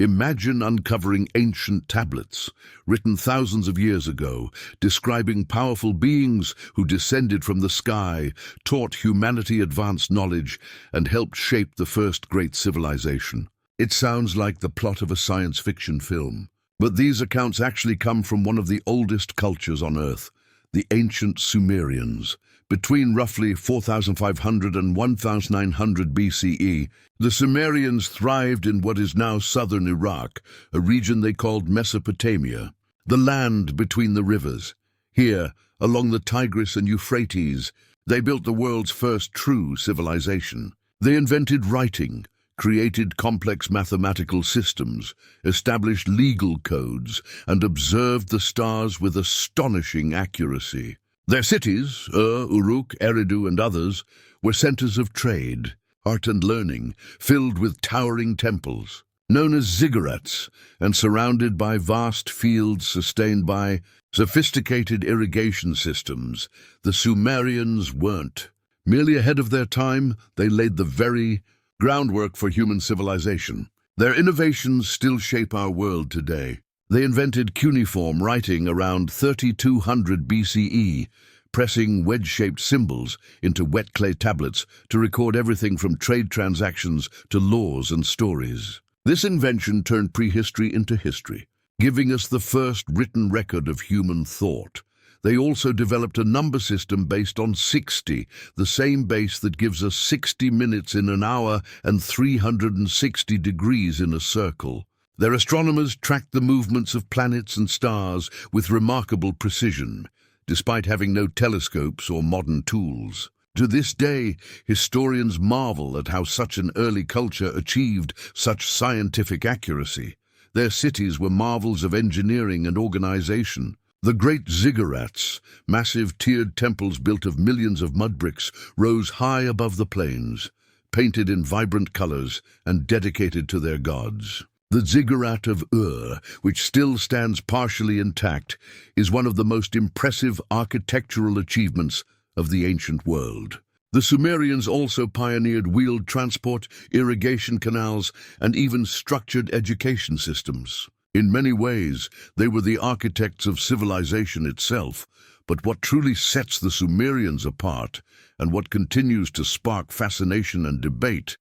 Imagine uncovering ancient tablets, written thousands of years ago, describing powerful beings who descended from the sky, taught humanity advanced knowledge, and helped shape the first great civilization. It sounds like the plot of a science fiction film, but these accounts actually come from one of the oldest cultures on Earth, the ancient Sumerians. Between roughly 4,500 and 1,900 BCE, the Sumerians thrived in what is now southern Iraq, a region they called Mesopotamia, the land between the rivers. Here, along the Tigris and Euphrates, they built the world's first true civilization. They invented writing, created complex mathematical systems, established legal codes, and observed the stars with astonishing accuracy. Their cities, Uruk, Eridu, and others, were centers of trade, art and learning, filled with towering temples, known as ziggurats, and surrounded by vast fields sustained by sophisticated irrigation systems. The Sumerians weren't merely ahead of their time, they laid the very groundwork for human civilization. Their innovations still shape our world today. They invented cuneiform writing around 3200 BCE, pressing wedge-shaped symbols into wet clay tablets to record everything from trade transactions to laws and stories. This invention turned prehistory into history, giving us the first written record of human thought. They also developed a number system based on 60, the same base that gives us 60 minutes in an hour and 360 degrees in a circle. Their astronomers tracked the movements of planets and stars with remarkable precision, despite having no telescopes or modern tools. To this day, historians marvel at how such an early culture achieved such scientific accuracy. Their cities were marvels of engineering and organization. The great ziggurats, massive tiered temples built of millions of mud bricks, rose high above the plains, painted in vibrant colors and dedicated to their gods. The ziggurat of Ur, which still stands partially intact, is one of the most impressive architectural achievements of the ancient world. The Sumerians also pioneered wheeled transport, irrigation canals, and even structured education systems. In many ways, they were the architects of civilization itself, but what truly sets the Sumerians apart, and what continues to spark fascination and debate,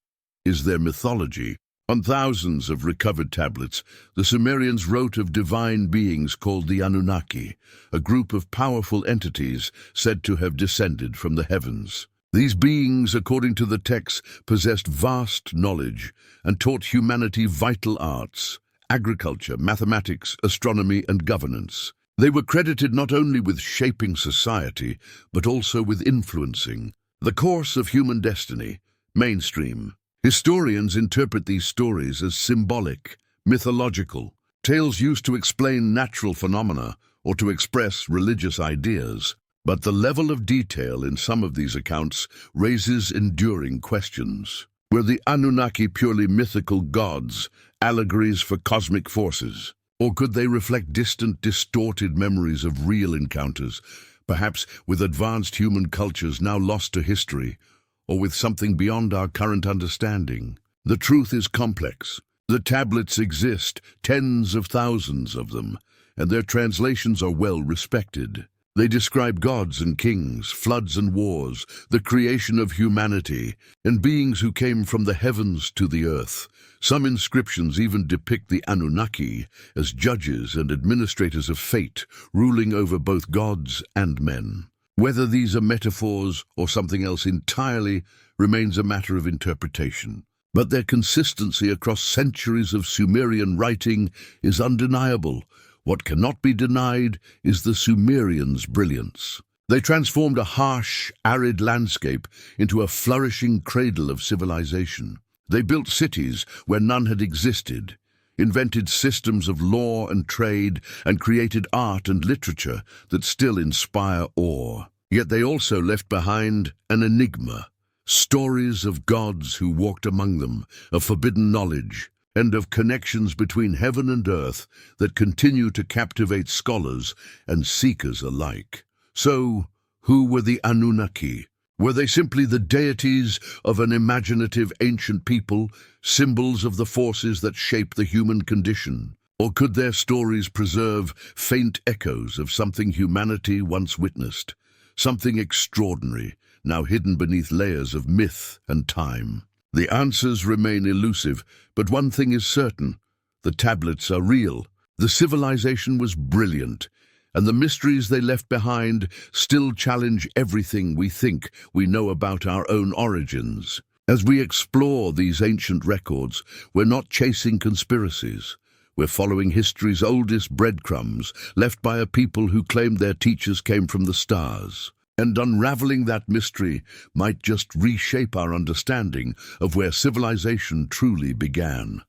is their mythology. On thousands of recovered tablets, the Sumerians wrote of divine beings called the Anunnaki, a group of powerful entities said to have descended from the heavens. These beings, according to the texts, possessed vast knowledge and taught humanity vital arts, agriculture, mathematics, astronomy, and governance. They were credited not only with shaping society, but also with influencing the course of human destiny, mainstream. Historians interpret these stories as symbolic, mythological, tales used to explain natural phenomena or to express religious ideas. But the level of detail in some of these accounts raises enduring questions. Were the Anunnaki purely mythical gods, allegories for cosmic forces? Or could they reflect distant, distorted memories of real encounters, perhaps with advanced human cultures now lost to history, or with something beyond our current understanding? The truth is complex. The tablets exist, tens of thousands of them, and their translations are well respected. They describe gods and kings, floods and wars, the creation of humanity, and beings who came from the heavens to the earth. Some inscriptions even depict the Anunnaki as judges and administrators of fate, ruling over both gods and men. Whether these are metaphors or something else entirely remains a matter of interpretation. But their consistency across centuries of Sumerian writing is undeniable. What cannot be denied is the Sumerians' brilliance. They transformed a harsh, arid landscape into a flourishing cradle of civilization. They built cities where none had existed, invented systems of law and trade, and created art and literature that still inspire awe. Yet they also left behind an enigma, stories of gods who walked among them, of forbidden knowledge, and of connections between heaven and earth that continue to captivate scholars and seekers alike. So, who were the Anunnaki? Were they simply the deities of an imaginative ancient people, symbols of the forces that shape the human condition? Or could their stories preserve faint echoes of something humanity once witnessed, something extraordinary, now hidden beneath layers of myth and time? The answers remain elusive, but one thing is certain: the tablets are real. The civilization was brilliant, and the mysteries they left behind still challenge everything we think we know about our own origins. As we explore these ancient records, we're not chasing conspiracies. We're following history's oldest breadcrumbs, left by a people who claimed their teachers came from the stars. And unraveling that mystery might just reshape our understanding of where civilization truly began.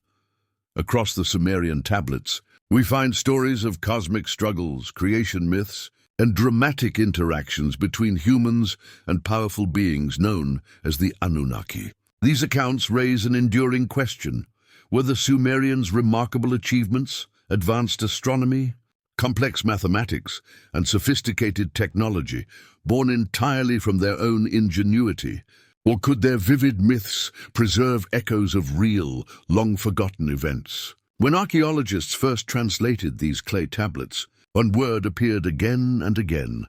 Across the Sumerian tablets, we find stories of cosmic struggles, creation myths, and dramatic interactions between humans and powerful beings known as the Anunnaki. These accounts raise an enduring question. Were the Sumerians' remarkable achievements, advanced astronomy, complex mathematics, and sophisticated technology born entirely from their own ingenuity? Or could their vivid myths preserve echoes of real, long-forgotten events? When archaeologists first translated these clay tablets, one word appeared again and again: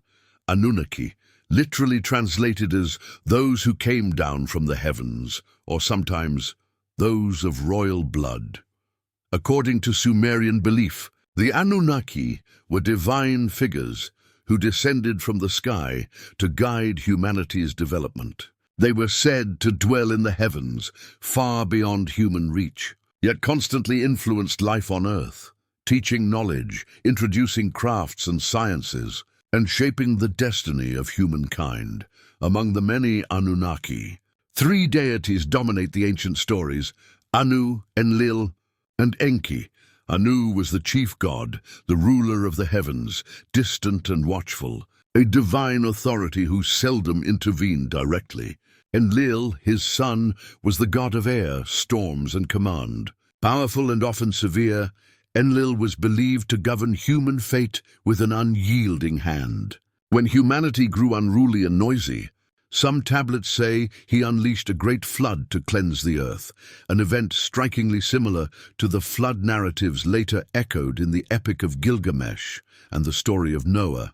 Anunnaki, literally translated as those who came down from the heavens, or sometimes those of royal blood. According to Sumerian belief, the Anunnaki were divine figures who descended from the sky to guide humanity's development. They were said to dwell in the heavens, far beyond human reach, yet constantly influenced life on Earth, teaching knowledge, introducing crafts and sciences, and shaping the destiny of humankind. Among the many Anunnaki, 3 deities dominate the ancient stories: Anu, Enlil, and Enki. Anu was the chief god, the ruler of the heavens, distant and watchful, a divine authority who seldom intervened directly. Enlil, his son, was the god of air, storms, and command. Powerful and often severe, Enlil was believed to govern human fate with an unyielding hand. When humanity grew unruly and noisy, some tablets say he unleashed a great flood to cleanse the earth, an event strikingly similar to the flood narratives later echoed in the Epic of Gilgamesh and the story of Noah.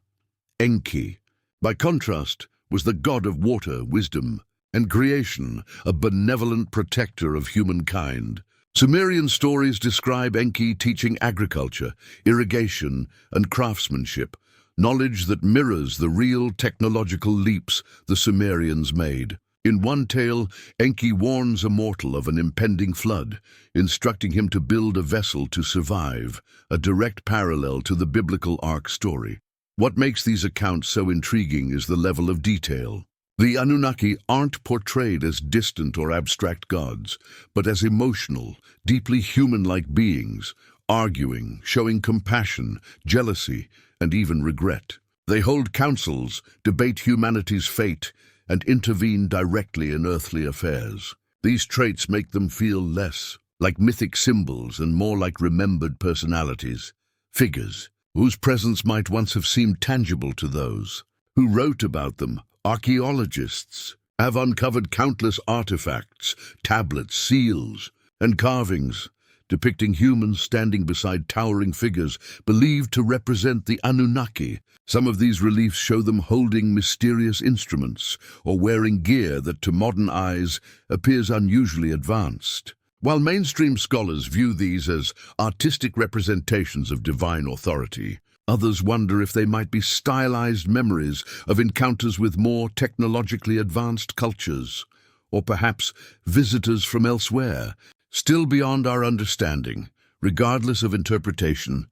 Enki, by contrast, was the god of water, wisdom, and creation, a benevolent protector of humankind. Sumerian stories describe Enki teaching agriculture, irrigation, and craftsmanship, knowledge that mirrors the real technological leaps the Sumerians made. In one tale, Enki warns a mortal of an impending flood, instructing him to build a vessel to survive, a direct parallel to the biblical Ark story. What makes these accounts so intriguing is the level of detail. The Anunnaki aren't portrayed as distant or abstract gods, but as emotional, deeply human-like beings, arguing, showing compassion, jealousy, and even regret. They hold councils, debate humanity's fate, and intervene directly in earthly affairs. These traits make them feel less like mythic symbols and more like remembered personalities, figures whose presence might once have seemed tangible to those who wrote about them. Archaeologists have uncovered countless artifacts, tablets, seals, and carvings depicting humans standing beside towering figures believed to represent the Anunnaki. Some of these reliefs show them holding mysterious instruments or wearing gear that to modern eyes appears unusually advanced. While mainstream scholars view these as artistic representations of divine authority, others wonder if they might be stylized memories of encounters with more technologically advanced cultures, or perhaps visitors from elsewhere, still beyond our understanding. Regardless of interpretation,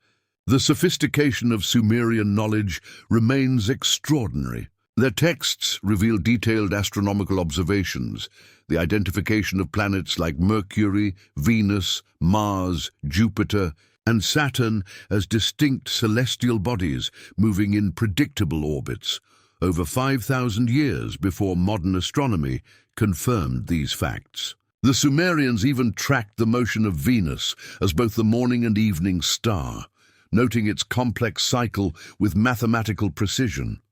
the sophistication of Sumerian knowledge remains extraordinary. Their texts reveal detailed astronomical observations, the identification of planets like Mercury, Venus, Mars, Jupiter, and Saturn as distinct celestial bodies moving in predictable orbits, over 5,000 years before modern astronomy confirmed these facts. The Sumerians even tracked the motion of Venus as both the morning and evening star, noting its complex cycle with mathematical precision.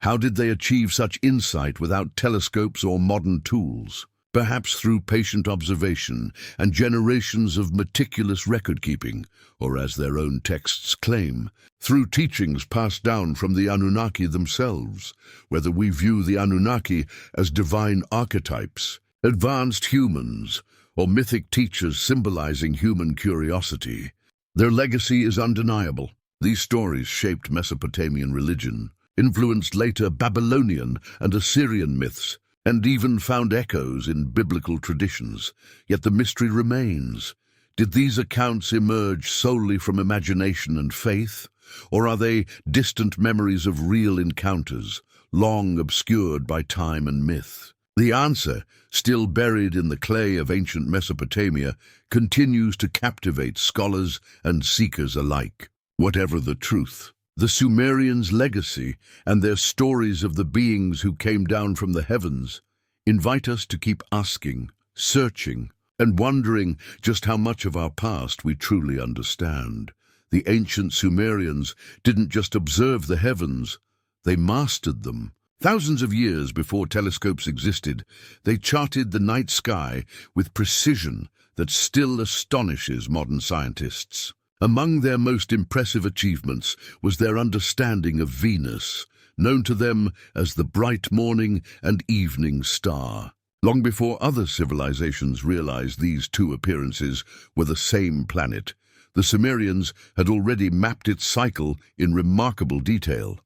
How did they achieve such insight without telescopes or modern tools? Perhaps through patient observation and generations of meticulous record-keeping, or as their own texts claim, through teachings passed down from the Anunnaki themselves, whether we view the Anunnaki as divine archetypes, advanced humans, or mythic teachers symbolizing human curiosity. Their legacy is undeniable. These stories shaped Mesopotamian religion, influenced later Babylonian and Assyrian myths, and even found echoes in biblical traditions. Yet the mystery remains. Did these accounts emerge solely from imagination and faith, or are they distant memories of real encounters, long obscured by time and myth? The answer, still buried in the clay of ancient Mesopotamia, continues to captivate scholars and seekers alike. Whatever the truth, the Sumerians' legacy and their stories of the beings who came down from the heavens invite us to keep asking, searching, and wondering just how much of our past we truly understand. The ancient Sumerians didn't just observe the heavens, they mastered them. Thousands of years before telescopes existed, they charted the night sky with precision that still astonishes modern scientists. Among their most impressive achievements was their understanding of Venus, known to them as the bright morning and evening star. Long before other civilizations realized these two appearances were the same planet, the Sumerians had already mapped its cycle in remarkable detail.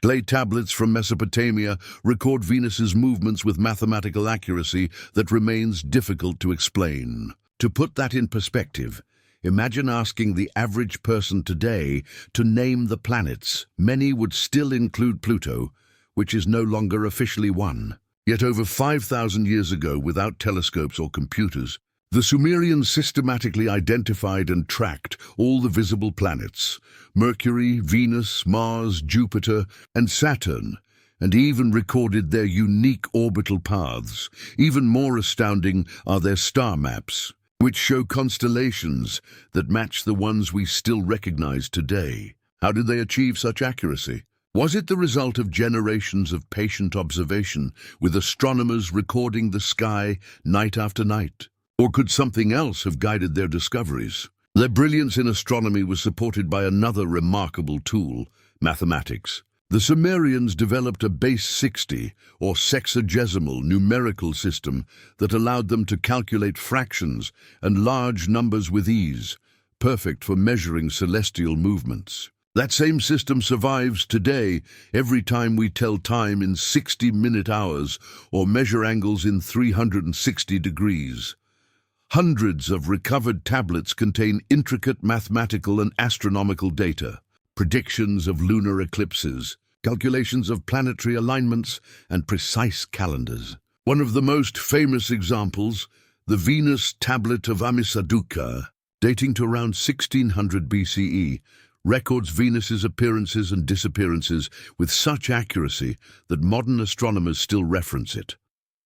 Clay tablets from Mesopotamia record Venus's movements with mathematical accuracy that remains difficult to explain. To put that in perspective, imagine asking the average person today to name the planets. Many would still include Pluto, which is no longer officially one. Yet over 5,000 years ago, without telescopes or computers, the Sumerians systematically identified and tracked all the visible planets: Mercury, Venus, Mars, Jupiter, and Saturn, and even recorded their unique orbital paths. Even more astounding are their star maps, which show constellations that match the ones we still recognize today. How did they achieve such accuracy? Was it the result of generations of patient observation, with astronomers recording the sky night after night? Or could something else have guided their discoveries? Their brilliance in astronomy was supported by another remarkable tool: mathematics. The Sumerians developed a base 60, or sexagesimal, numerical system that allowed them to calculate fractions and large numbers with ease, perfect for measuring celestial movements. That same system survives today every time we tell time in 60-minute hours or measure angles in 360 degrees. Hundreds of recovered tablets contain intricate mathematical and astronomical data, predictions of lunar eclipses, calculations of planetary alignments, and precise calendars. One of the most famous examples, the Venus tablet of Amisaduqa, dating to around 1600 BCE, records Venus's appearances and disappearances with such accuracy that modern astronomers still reference it.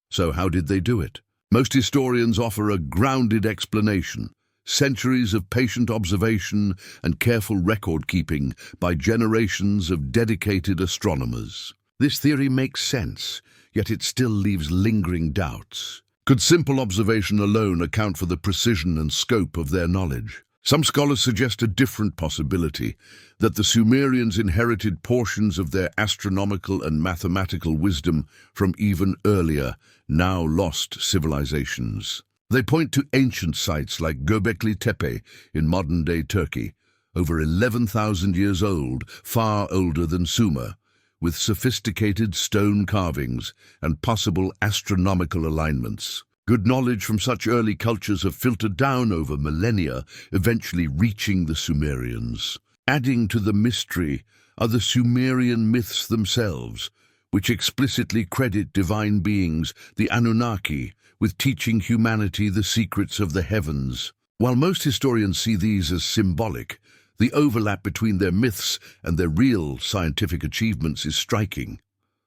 So how did they do it? Most historians offer a grounded explanation: centuries of patient observation and careful record-keeping by generations of dedicated astronomers. This theory makes sense, yet it still leaves lingering doubts. Could simple observation alone account for the precision and scope of their knowledge? Some scholars suggest a different possibility, that the Sumerians inherited portions of their astronomical and mathematical wisdom from even earlier, now lost civilizations. They point to ancient sites like Göbekli Tepe in modern-day Turkey, over 11,000 years old, far older than Sumer, with sophisticated stone carvings and possible astronomical alignments. Good knowledge from such early cultures have filtered down over millennia, eventually reaching the Sumerians. Adding to the mystery are the Sumerian myths themselves, which explicitly credit divine beings, the Anunnaki, with teaching humanity the secrets of the heavens. While most historians see these as symbolic, the overlap between their myths and their real scientific achievements is striking.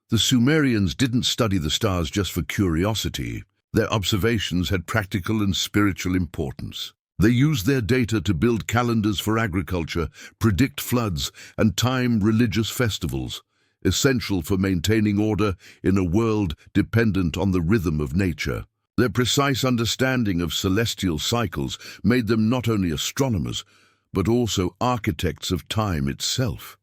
The Sumerians didn't study the stars just for curiosity. Their observations had practical and spiritual importance. They used their data to build calendars for agriculture, predict floods, and time religious festivals, essential for maintaining order in a world dependent on the rhythm of nature. Their precise understanding of celestial cycles made them not only astronomers, but also architects of time itself.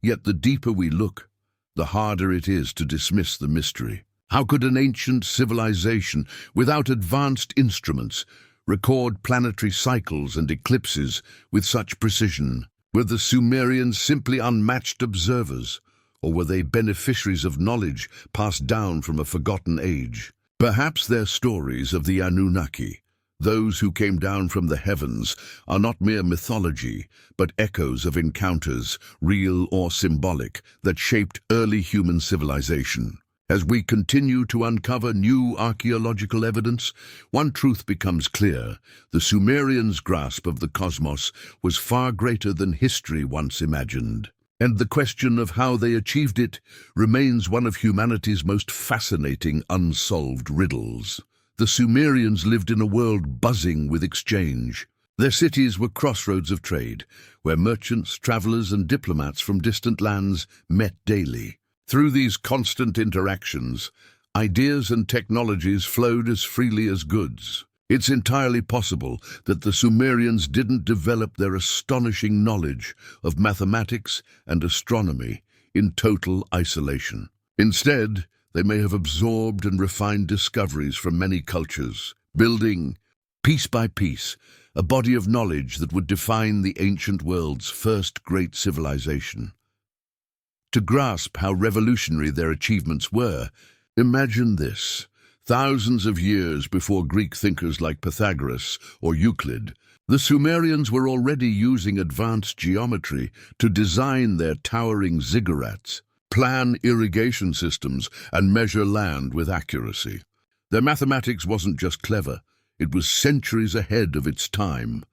Yet the deeper we look, the harder it is to dismiss the mystery. How could an ancient civilization, without advanced instruments, record planetary cycles and eclipses with such precision? Were the Sumerians simply unmatched observers, or were they beneficiaries of knowledge passed down from a forgotten age? Perhaps their stories of the Anunnaki, those who came down from the heavens, are not mere mythology, but echoes of encounters, real or symbolic, that shaped early human civilization. As we continue to uncover new archaeological evidence, one truth becomes clear: the Sumerians' grasp of the cosmos was far greater than history once imagined. And the question of how they achieved it remains one of humanity's most fascinating unsolved riddles. The Sumerians lived in a world buzzing with exchange. Their cities were crossroads of trade, where merchants, travelers, and diplomats from distant lands met daily. Through these constant interactions, ideas and technologies flowed as freely as goods. It's entirely possible that the Sumerians didn't develop their astonishing knowledge of mathematics and astronomy in total isolation. Instead, they may have absorbed and refined discoveries from many cultures, building, piece by piece, a body of knowledge that would define the ancient world's first great civilization. To grasp how revolutionary their achievements were, imagine this. Thousands of years before Greek thinkers like Pythagoras or Euclid, the Sumerians were already using advanced geometry to design their towering ziggurats, plan irrigation systems, and measure land with accuracy. Their mathematics wasn't just clever, it was centuries ahead of its time,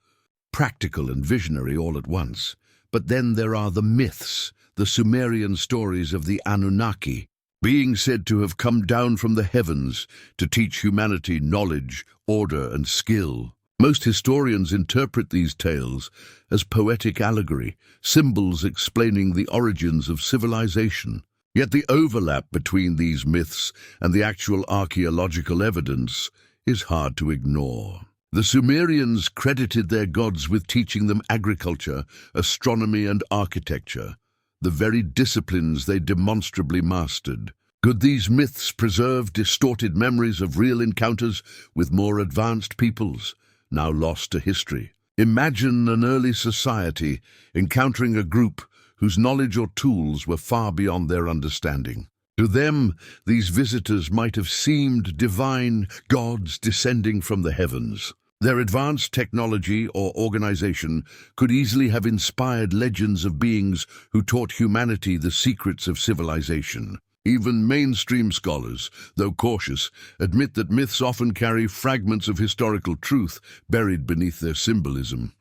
practical and visionary all at once. But then there are the myths, the Sumerian stories of the Anunnaki, being said to have come down from the heavens to teach humanity knowledge, order, and skill. Most historians interpret these tales as poetic allegory, symbols explaining the origins of civilization. Yet the overlap between these myths and the actual archaeological evidence is hard to ignore. The Sumerians credited their gods with teaching them agriculture, astronomy, and architecture, the very disciplines they demonstrably mastered. Could these myths preserve distorted memories of real encounters with more advanced peoples, now lost to history? Imagine an early society encountering a group whose knowledge or tools were far beyond their understanding. To them, these visitors might have seemed divine gods descending from the heavens. Their advanced technology or organization could easily have inspired legends of beings who taught humanity the secrets of civilization. Even mainstream scholars, though cautious, admit that myths often carry fragments of historical truth buried beneath their symbolism.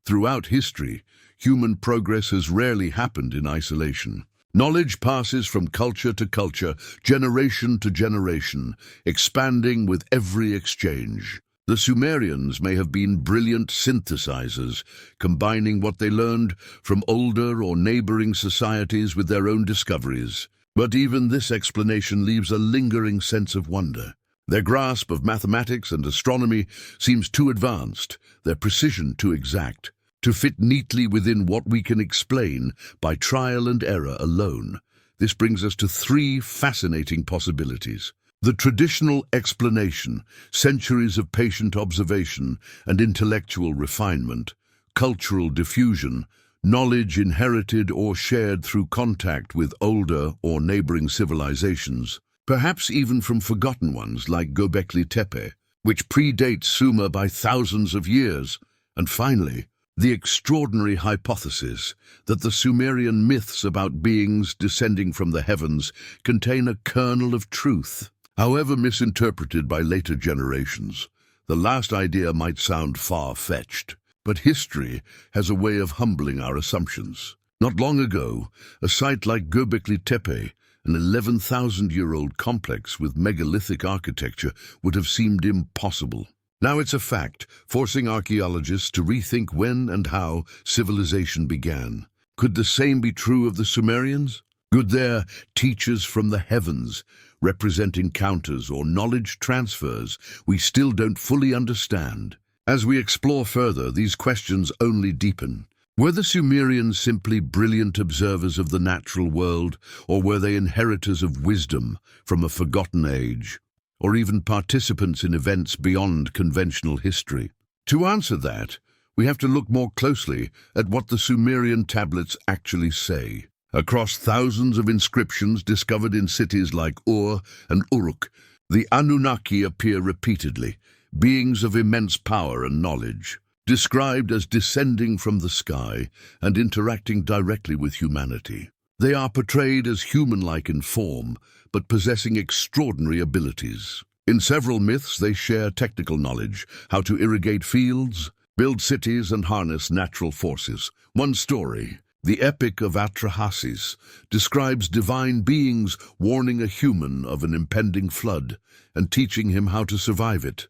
Throughout history, human progress has rarely happened in isolation. Knowledge passes from culture to culture, generation to generation, expanding with every exchange. The Sumerians may have been brilliant synthesizers, combining what they learned from older or neighboring societies with their own discoveries. But even this explanation leaves a lingering sense of wonder. Their grasp of mathematics and astronomy seems too advanced, their precision too exact, to fit neatly within what we can explain by trial and error alone. This brings us to three fascinating possibilities. The traditional explanation, centuries of patient observation and intellectual refinement, cultural diffusion, knowledge inherited or shared through contact with older or neighboring civilizations, perhaps even from forgotten ones like Göbekli Tepe, which predates Sumer by thousands of years. And finally, the extraordinary hypothesis that the Sumerian myths about beings descending from the heavens contain a kernel of truth. However misinterpreted by later generations, the last idea might sound far-fetched, but history has a way of humbling our assumptions. Not long ago, a site like Göbekli Tepe, an 11,000-year-old complex with megalithic architecture, would have seemed impossible. Now it's a fact, forcing archaeologists to rethink when and how civilization began. Could the same be true of the Sumerians? Could their teachers from the heavens represent encounters or knowledge transfers we still don't fully understand? As we explore further, these questions only deepen. Were the Sumerians simply brilliant observers of the natural world, or were they inheritors of wisdom from a forgotten age, or even participants in events beyond conventional history? To answer that, we have to look more closely at what the Sumerian tablets actually say. Across thousands of inscriptions discovered in cities like Ur and Uruk, the Anunnaki appear repeatedly, beings of immense power and knowledge, described as descending from the sky and interacting directly with humanity. They are portrayed as human-like in form, but possessing extraordinary abilities. In several myths, they share technical knowledge, how to irrigate fields, build cities, and harness natural forces. One story, the Epic of Atrahasis, describes divine beings warning a human of an impending flood and teaching him how to survive it,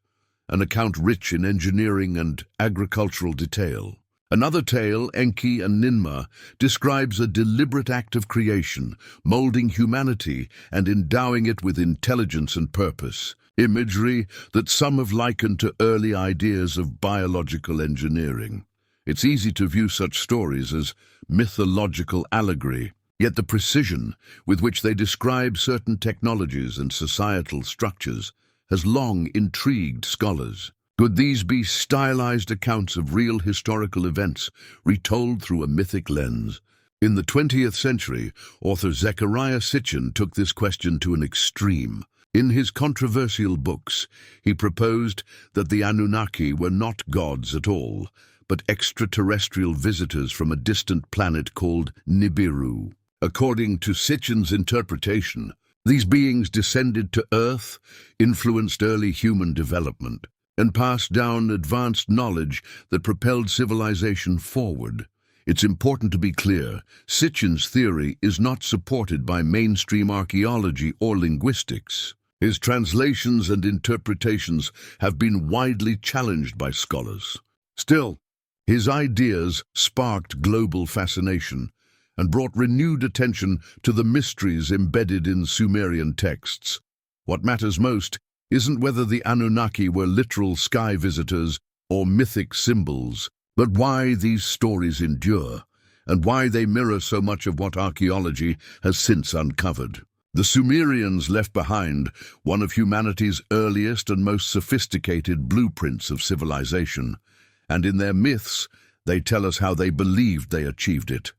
an account rich in engineering and agricultural detail. Another tale, Enki and Ninmah, describes a deliberate act of creation, molding humanity and endowing it with intelligence and purpose, imagery that some have likened to early ideas of biological engineering. It's easy to view such stories as mythological allegory, yet the precision with which they describe certain technologies and societal structures has long intrigued scholars. Could these be stylized accounts of real historical events retold through a mythic lens? In the 20th century, author Zecharia Sitchin took this question to an extreme. In his controversial books, he proposed that the Anunnaki were not gods at all, but extraterrestrial visitors from a distant planet called Nibiru. According to Sitchin's interpretation, these beings descended to Earth, influenced early human development, and passed down advanced knowledge that propelled civilization forward. It's important to be clear, Sitchin's theory is not supported by mainstream archaeology or linguistics. His translations and interpretations have been widely challenged by scholars. Still, his ideas sparked global fascination and brought renewed attention to the mysteries embedded in Sumerian texts. What matters most isn't whether the Anunnaki were literal sky visitors or mythic symbols, but why these stories endure and why they mirror so much of what archaeology has since uncovered. The Sumerians left behind one of humanity's earliest and most sophisticated blueprints of civilization, and in their myths, they tell us how they believed they achieved it,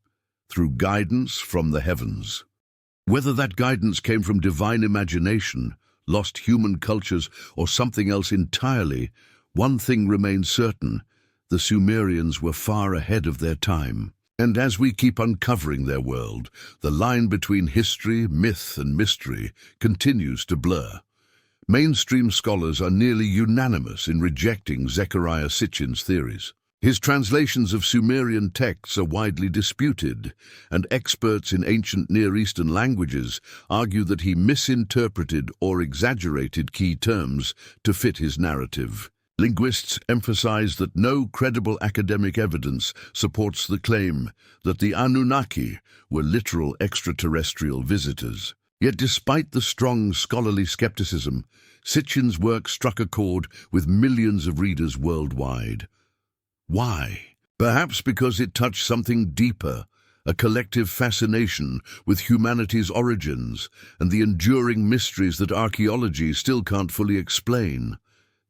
through guidance from the heavens. Whether that guidance came from divine imagination, lost human cultures, or something else entirely, one thing remains certain: the Sumerians were far ahead of their time. And as we keep uncovering their world, the line between history, myth, and mystery continues to blur. Mainstream scholars are nearly unanimous in rejecting Zecharia Sitchin's theories. His translations of Sumerian texts are widely disputed, and experts in ancient Near Eastern languages argue that he misinterpreted or exaggerated key terms to fit his narrative. Linguists emphasize that no credible academic evidence supports the claim that the Anunnaki were literal extraterrestrial visitors. Yet despite the strong scholarly skepticism, Sitchin's work struck a chord with millions of readers worldwide. Why? Perhaps because it touched something deeper, a collective fascination with humanity's origins and the enduring mysteries that archaeology still can't fully explain.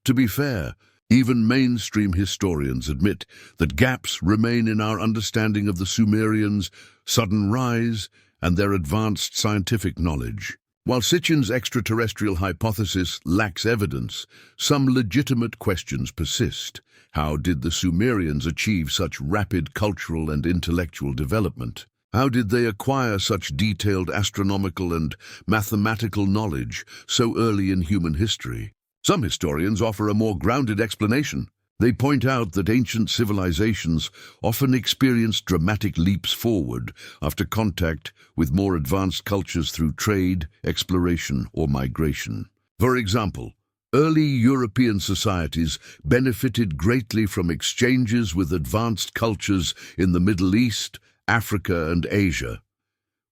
To be fair, even mainstream historians admit that gaps remain in our understanding of the Sumerians' sudden rise and their advanced scientific knowledge. While Sitchin's extraterrestrial hypothesis lacks evidence, some legitimate questions persist. How did the Sumerians achieve such rapid cultural and intellectual development? How did they acquire such detailed astronomical and mathematical knowledge so early in human history? Some historians offer a more grounded explanation. They point out that ancient civilizations often experienced dramatic leaps forward after contact with more advanced cultures through trade, exploration, or migration. For example, early European societies benefited greatly from exchanges with advanced cultures in the Middle East, Africa, and Asia.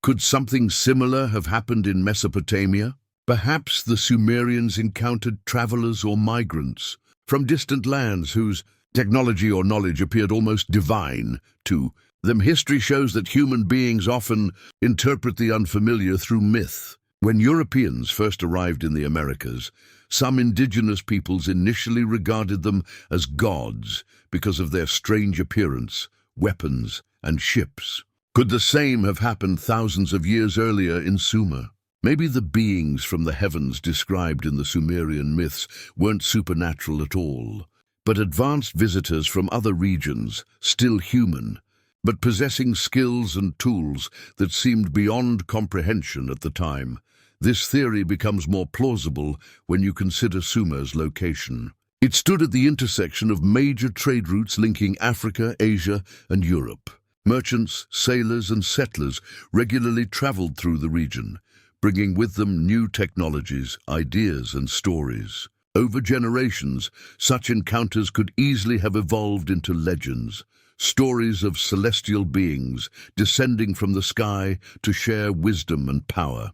Could something similar have happened in Mesopotamia? Perhaps the Sumerians encountered travelers or migrants from distant lands whose technology or knowledge appeared almost divine to them. History shows that human beings often interpret the unfamiliar through myth. When Europeans first arrived in the Americas, some indigenous peoples initially regarded them as gods because of their strange appearance, weapons, and ships. Could the same have happened thousands of years earlier in Sumer? Maybe the beings from the heavens described in the Sumerian myths weren't supernatural at all, but advanced visitors from other regions, still human, but possessing skills and tools that seemed beyond comprehension at the time. This theory becomes more plausible when you consider Sumer's location. It stood at the intersection of major trade routes linking Africa, Asia, and Europe. Merchants, sailors, and settlers regularly traveled through the region, bringing with them new technologies, ideas, and stories. Over generations, such encounters could easily have evolved into legends, stories of celestial beings descending from the sky to share wisdom and power.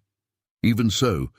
Even so,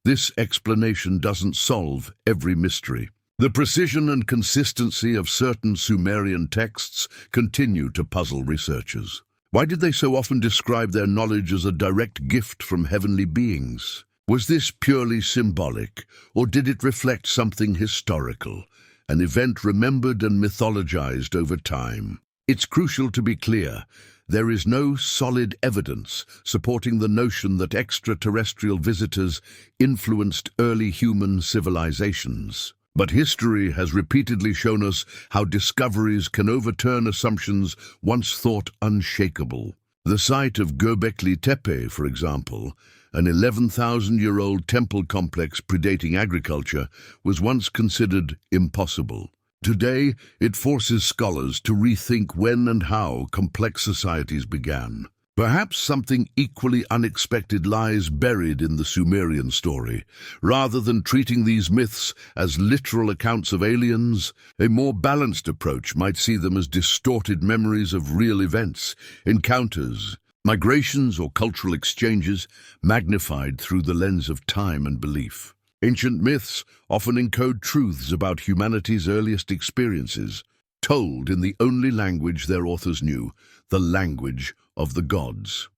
this explanation doesn't solve every mystery. The precision and consistency of certain Sumerian texts continue to puzzle researchers. Why did they so often describe their knowledge as a direct gift from heavenly beings? Was this purely symbolic, or did it reflect something historical, an event remembered and mythologized over time? It's crucial to be clear. There is no solid evidence supporting the notion that extraterrestrial visitors influenced early human civilizations. But history has repeatedly shown us how discoveries can overturn assumptions once thought unshakable. The site of Göbekli Tepe, for example, an 11,000-year-old temple complex predating agriculture, was once considered impossible. Today, it forces scholars to rethink when and how complex societies began. Perhaps something equally unexpected lies buried in the Sumerian story. Rather than treating these myths as literal accounts of aliens, a more balanced approach might see them as distorted memories of real events, encounters, migrations, or cultural exchanges magnified through the lens of time and belief. Ancient myths often encode truths about humanity's earliest experiences, told in the only language their authors knew, the language of the gods.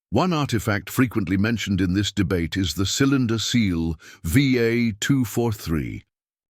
One artifact frequently mentioned in this debate is the cylinder seal VA-243,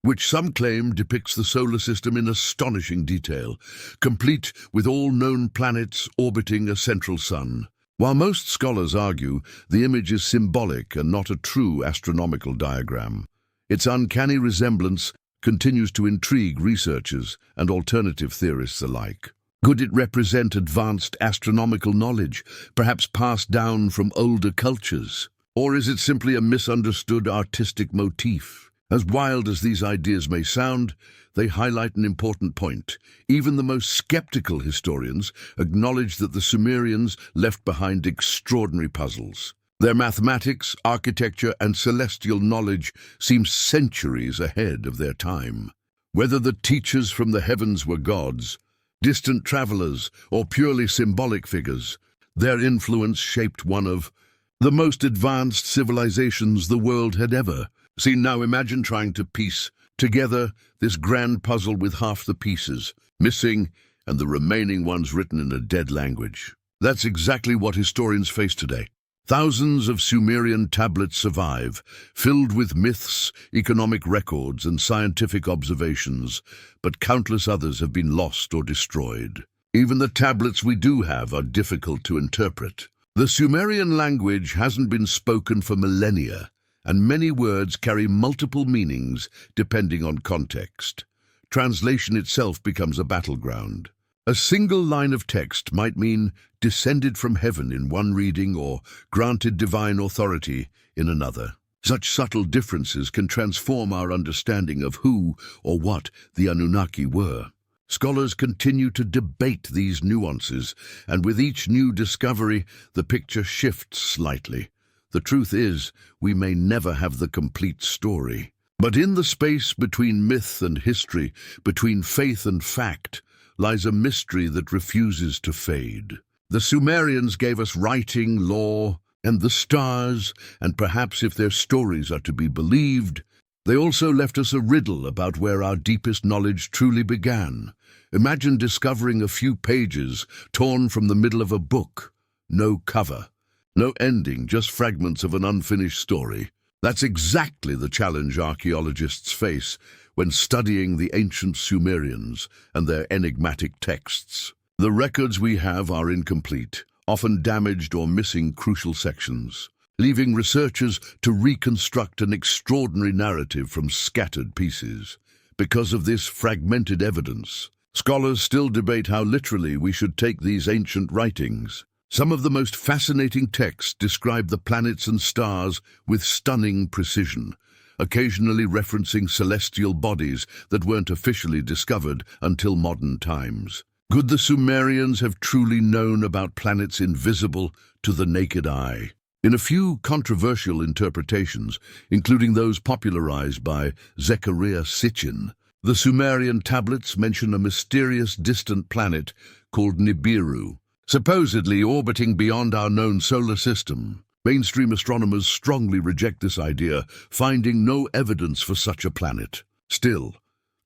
which some claim depicts the solar system in astonishing detail, complete with all known planets orbiting a central sun. While most scholars argue the image is symbolic and not a true astronomical diagram, its uncanny resemblance continues to intrigue researchers and alternative theorists alike. Could it represent advanced astronomical knowledge, perhaps passed down from older cultures? Or is it simply a misunderstood artistic motif? As wild as these ideas may sound, they highlight an important point. Even the most skeptical historians acknowledge that the Sumerians left behind extraordinary puzzles. Their mathematics, architecture, and celestial knowledge seem centuries ahead of their time. Whether the teachers from the heavens were gods, distant travelers, or purely symbolic figures, their influence shaped one of the most advanced civilizations the world had ever seen. Now imagine trying to piece together this grand puzzle with half the pieces missing and the remaining ones written in a dead language. That's exactly what historians face today. Thousands of Sumerian tablets survive, filled with myths, economic records, and scientific observations, but countless others have been lost or destroyed. Even the tablets we do have are difficult to interpret. The Sumerian language hasn't been spoken for millennia, and many words carry multiple meanings depending on context. Translation itself becomes a battleground. A single line of text might mean descended from heaven in one reading or granted divine authority in another. Such subtle differences can transform our understanding of who or what the Anunnaki were. Scholars continue to debate these nuances, and with each new discovery, the picture shifts slightly. The truth is, we may never have the complete story. But in the space between myth and history, between faith and fact, lies a mystery that refuses to fade. The Sumerians gave us writing, law, and the stars, and perhaps if their stories are to be believed, they also left us a riddle about where our deepest knowledge truly began. Imagine discovering a few pages torn from the middle of a book. No cover, no ending, just fragments of an unfinished story. That's exactly the challenge archaeologists face when studying the ancient Sumerians and their enigmatic texts. The records we have are incomplete, often damaged or missing crucial sections, leaving researchers to reconstruct an extraordinary narrative from scattered pieces. Because of this fragmented evidence, scholars still debate how literally we should take these ancient writings. Some of the most fascinating texts describe the planets and stars with stunning precision, occasionally referencing celestial bodies that weren't officially discovered until modern times. Could the Sumerians have truly known about planets invisible to the naked eye? In a few controversial interpretations, including those popularized by Zecharia Sitchin, the Sumerian tablets mention a mysterious distant planet called Nibiru, supposedly orbiting beyond our known solar system. Mainstream astronomers strongly reject this idea, finding no evidence for such a planet. Still,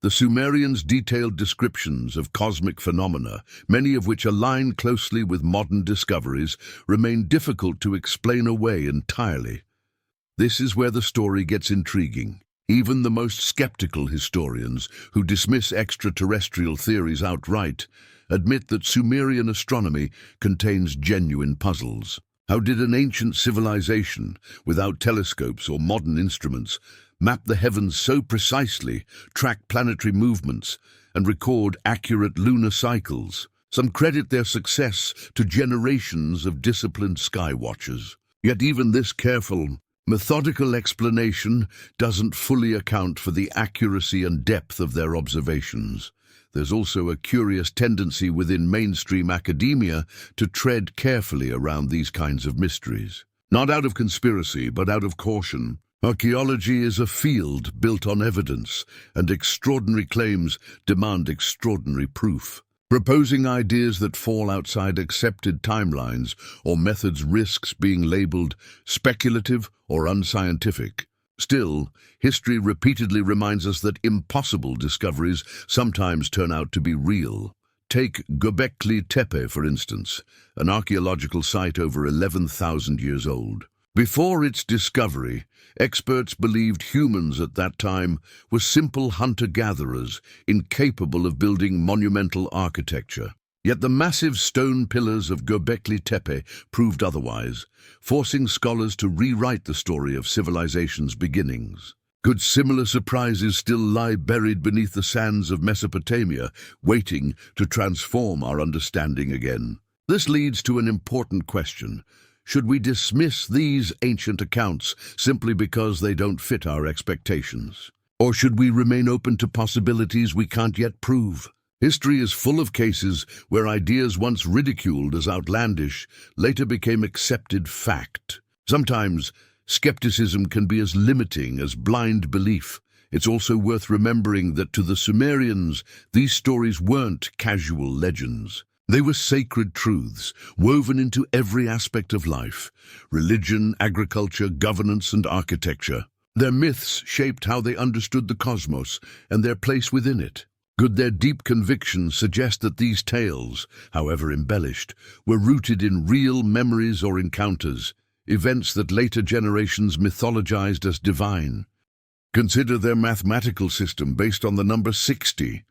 the Sumerians' detailed descriptions of cosmic phenomena, many of which align closely with modern discoveries, remain difficult to explain away entirely. This is where the story gets intriguing. Even the most skeptical historians, who dismiss extraterrestrial theories outright, admit that Sumerian astronomy contains genuine puzzles. How did an ancient civilization, without telescopes or modern instruments, map the heavens so precisely, track planetary movements, and record accurate lunar cycles? Some credit their success to generations of disciplined sky watchers. Yet even this careful, methodical explanation doesn't fully account for the accuracy and depth of their observations. There's also a curious tendency within mainstream academia to tread carefully around these kinds of mysteries. Not out of conspiracy, but out of caution. Archaeology is a field built on evidence, and extraordinary claims demand extraordinary proof. Proposing ideas that fall outside accepted timelines or methods risks being labeled speculative or unscientific. Still, history repeatedly reminds us that impossible discoveries sometimes turn out to be real. Take Göbekli Tepe, for instance, an archaeological site over 11,000 years old. Before its discovery, experts believed humans at that time were simple hunter-gatherers, incapable of building monumental architecture. Yet the massive stone pillars of Göbekli Tepe proved otherwise, forcing scholars to rewrite the story of civilization's beginnings. Could similar surprises still lie buried beneath the sands of Mesopotamia, waiting to transform our understanding again? This leads to an important question. Should we dismiss these ancient accounts simply because they don't fit our expectations? Or should we remain open to possibilities we can't yet prove? History is full of cases where ideas once ridiculed as outlandish later became accepted fact. Sometimes, skepticism can be as limiting as blind belief. It's also worth remembering that to the Sumerians, these stories weren't casual legends. They were sacred truths, woven into every aspect of life: religion, agriculture, governance, and architecture. Their myths shaped how they understood the cosmos and their place within it. Could their deep convictions suggest that these tales, however embellished, were rooted in real memories or encounters, events that later generations mythologized as divine? Consider their mathematical system based on the number 60.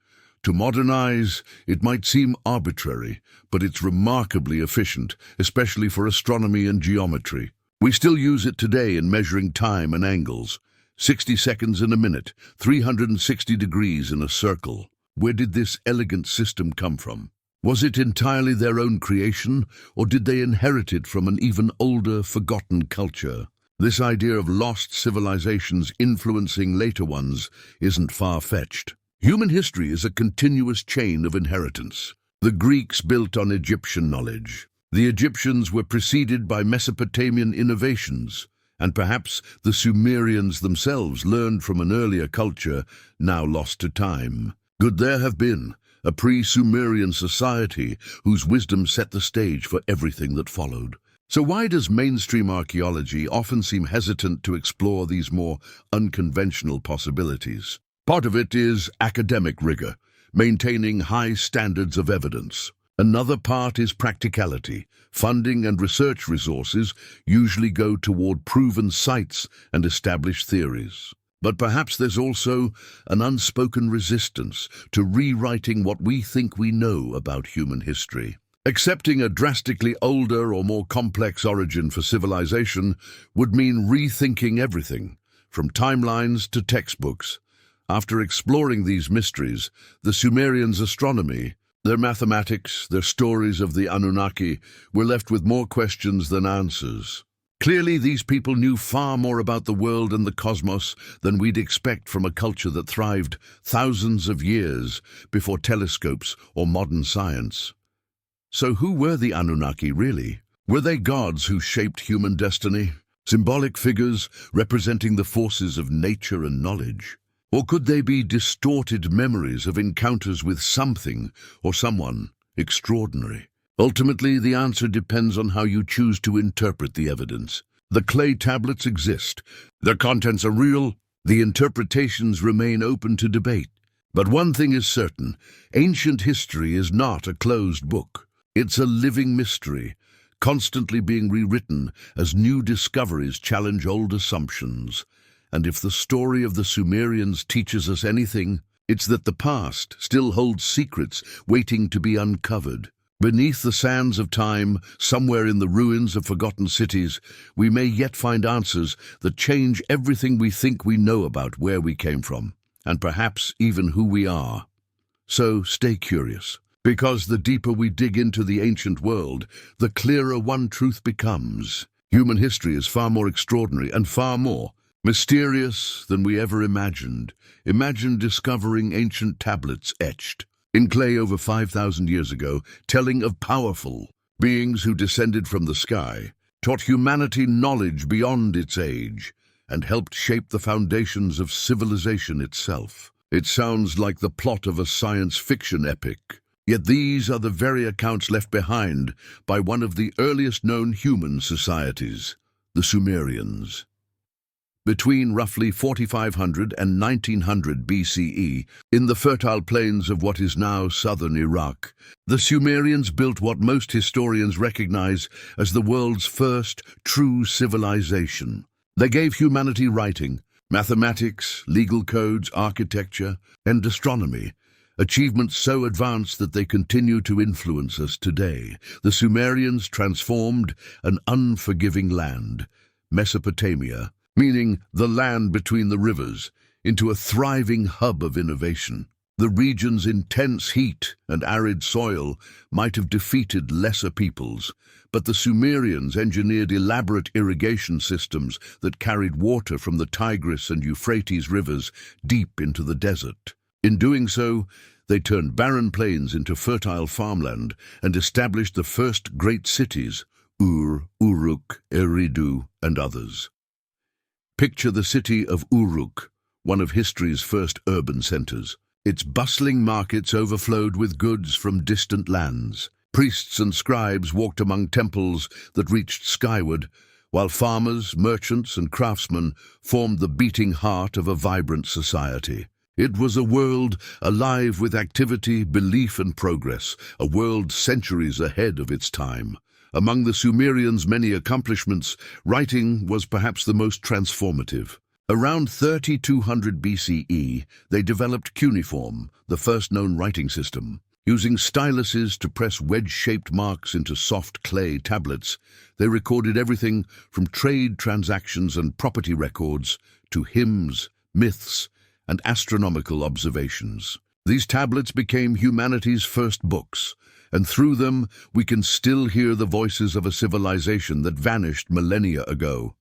To modern eyes, it might seem arbitrary, but it's remarkably efficient, especially for astronomy and geometry. We still use it today in measuring time and angles. 60 seconds in a minute, 360 degrees in a circle. Where did this elegant system come from? Was it entirely their own creation, or did they inherit it from an even older, forgotten culture? This idea of lost civilizations influencing later ones isn't far-fetched. Human history is a continuous chain of inheritance. The Greeks built on Egyptian knowledge. The Egyptians were preceded by Mesopotamian innovations, and perhaps the Sumerians themselves learned from an earlier culture now lost to time. Could there have been a pre-Sumerian society whose wisdom set the stage for everything that followed. So why does mainstream archaeology often seem hesitant to explore these more unconventional possibilities? Part of it is academic rigor, maintaining high standards of evidence. Another part is practicality. Funding and research resources usually go toward proven sites and established theories. But perhaps there's also an unspoken resistance to rewriting what we think we know about human history. Accepting a drastically older or more complex origin for civilization would mean rethinking everything, from timelines to textbooks. After exploring these mysteries, the Sumerians' astronomy, their mathematics, their stories of the Anunnaki, were left with more questions than answers. Clearly, these people knew far more about the world and the cosmos than we'd expect from a culture that thrived thousands of years before telescopes or modern science. So who were the Anunnaki really? Were they gods who shaped human destiny? Symbolic figures representing the forces of nature and knowledge? Or could they be distorted memories of encounters with something or someone extraordinary? Ultimately, the answer depends on how you choose to interpret the evidence. The clay tablets exist. Their contents are real. The interpretations remain open to debate. But one thing is certain: ancient history is not a closed book. It's a living mystery, constantly being rewritten as new discoveries challenge old assumptions. And if the story of the Sumerians teaches us anything, it's that the past still holds secrets waiting to be uncovered. Beneath the sands of time, somewhere in the ruins of forgotten cities, we may yet find answers that change everything we think we know about where we came from, and perhaps even who we are. So stay curious, because the deeper we dig into the ancient world, the clearer one truth becomes. Human history is far more extraordinary and far more mysterious than we ever imagined. Imagine discovering ancient tablets etched in clay over 5,000 years ago, telling of powerful beings who descended from the sky, taught humanity knowledge beyond its age, and helped shape the foundations of civilization itself. It sounds like the plot of a science fiction epic. Yet these are the very accounts left behind by one of the earliest known human societies, the Sumerians. Between roughly 4500 and 1900 BCE, in the fertile plains of what is now southern Iraq, the Sumerians built what most historians recognize as the world's first true civilization. They gave humanity writing, mathematics, legal codes, architecture, and astronomy, achievements so advanced that they continue to influence us today. The Sumerians transformed an unforgiving land, Mesopotamia, meaning the land between the rivers, into a thriving hub of innovation. The region's intense heat and arid soil might have defeated lesser peoples, but the Sumerians engineered elaborate irrigation systems that carried water from the Tigris and Euphrates rivers deep into the desert. In doing so, they turned barren plains into fertile farmland and established the first great cities, Ur, Uruk, Eridu, and others. Picture the city of Uruk, one of history's first urban centers. Its bustling markets overflowed with goods from distant lands. Priests and scribes walked among temples that reached skyward, while farmers, merchants, and craftsmen formed the beating heart of a vibrant society. It was a world alive with activity, belief, and progress, a world centuries ahead of its time. Among the Sumerians' many accomplishments, writing was perhaps the most transformative. Around 3200 BCE, they developed cuneiform, the first known writing system. Using styluses to press wedge-shaped marks into soft clay tablets, they recorded everything from trade transactions and property records to hymns, myths, and astronomical observations. These tablets became humanity's first books, and through them we can still hear the voices of a civilization that vanished millennia ago.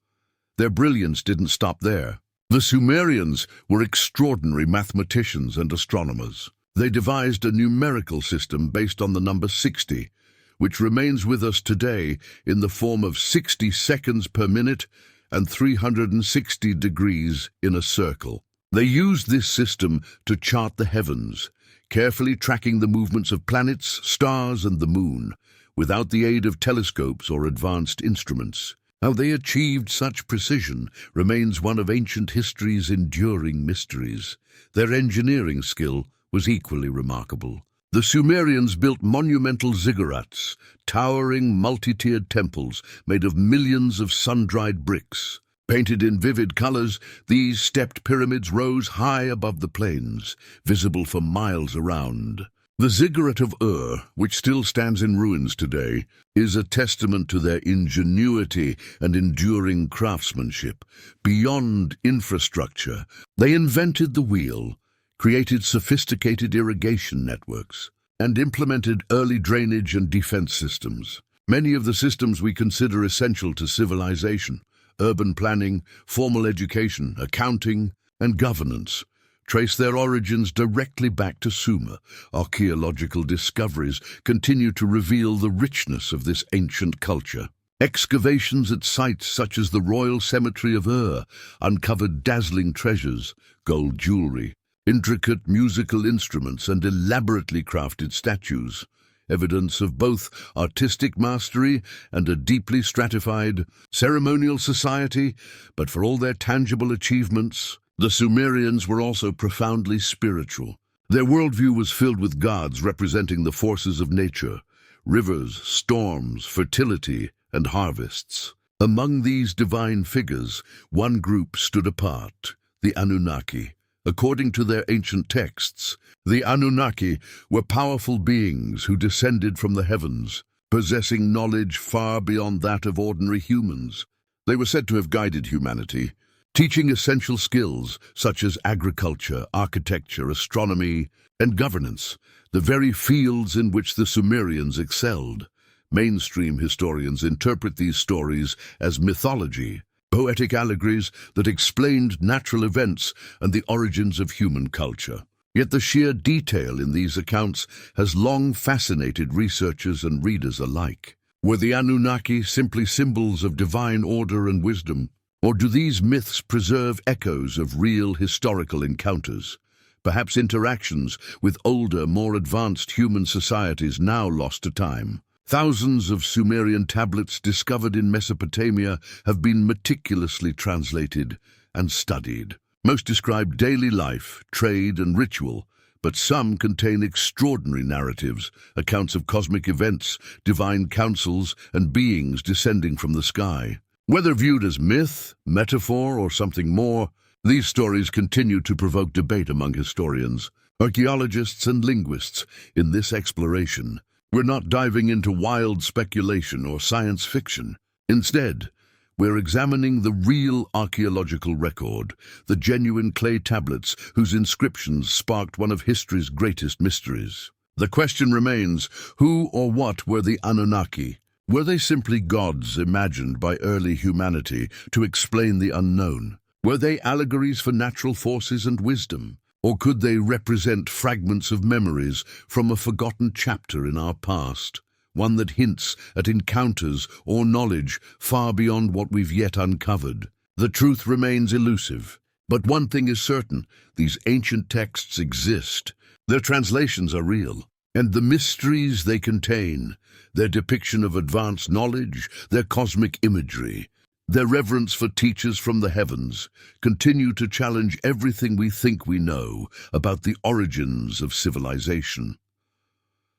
Their brilliance didn't stop there. The Sumerians were extraordinary mathematicians and astronomers. They devised a numerical system based on the number 60, which remains with us today in the form of 60 seconds per minute and 360 degrees in a circle. They used this system to chart the heavens, carefully tracking the movements of planets, stars, and the moon, without the aid of telescopes or advanced instruments. How they achieved such precision remains one of ancient history's enduring mysteries. Their engineering skill was equally remarkable. The Sumerians built monumental ziggurats, towering multi-tiered temples made of millions of sun-dried bricks. Painted in vivid colors, these stepped pyramids rose high above the plains, visible for miles around. The ziggurat of Ur, which still stands in ruins today, is a testament to their ingenuity and enduring craftsmanship. Beyond infrastructure, they invented the wheel, created sophisticated irrigation networks, and implemented early drainage and defense systems. Many of the systems we consider essential to civilization, urban planning, formal education, accounting, and governance, trace their origins directly back to Sumer. Archaeological discoveries continue to reveal the richness of this ancient culture. Excavations at sites such as the Royal Cemetery of Ur uncovered dazzling treasures, gold jewelry, intricate musical instruments, and elaborately crafted statues, evidence of both artistic mastery and a deeply stratified ceremonial society. But for all their tangible achievements, the Sumerians were also profoundly spiritual. Their worldview was filled with gods representing the forces of nature, rivers, storms, fertility, and harvests. Among these divine figures, one group stood apart, the Anunnaki. According to their ancient texts, the Anunnaki were powerful beings who descended from the heavens, possessing knowledge far beyond that of ordinary humans. They were said to have guided humanity, teaching essential skills such as agriculture, architecture, astronomy, and governance, the very fields in which the Sumerians excelled. Mainstream historians interpret these stories as mythology, poetic allegories that explained natural events and the origins of human culture. Yet the sheer detail in these accounts has long fascinated researchers and readers alike. Were the Anunnaki simply symbols of divine order and wisdom? Or do these myths preserve echoes of real historical encounters? Perhaps interactions with older, more advanced human societies now lost to time. Thousands of Sumerian tablets discovered in Mesopotamia have been meticulously translated and studied. Most describe daily life, trade, and ritual, but some contain extraordinary narratives, accounts of cosmic events, divine councils, and beings descending from the sky. Whether viewed as myth, metaphor, or something more, these stories continue to provoke debate among historians, archaeologists, and linguists. In this exploration, we're not diving into wild speculation or science fiction. Instead, we're examining the real archaeological record, the genuine clay tablets whose inscriptions sparked one of history's greatest mysteries. The question remains, who or what were the Anunnaki? Were they simply gods imagined by early humanity to explain the unknown? Were they allegories for natural forces and wisdom? Or could they represent fragments of memories from a forgotten chapter in our past, one that hints at encounters or knowledge far beyond what we've yet uncovered? The truth remains elusive, but one thing is certain: these ancient texts exist. Their translations are real, and the mysteries they contain, their depiction of advanced knowledge, their cosmic imagery, their reverence for teachers from the heavens, continue to challenge everything we think we know about the origins of civilization.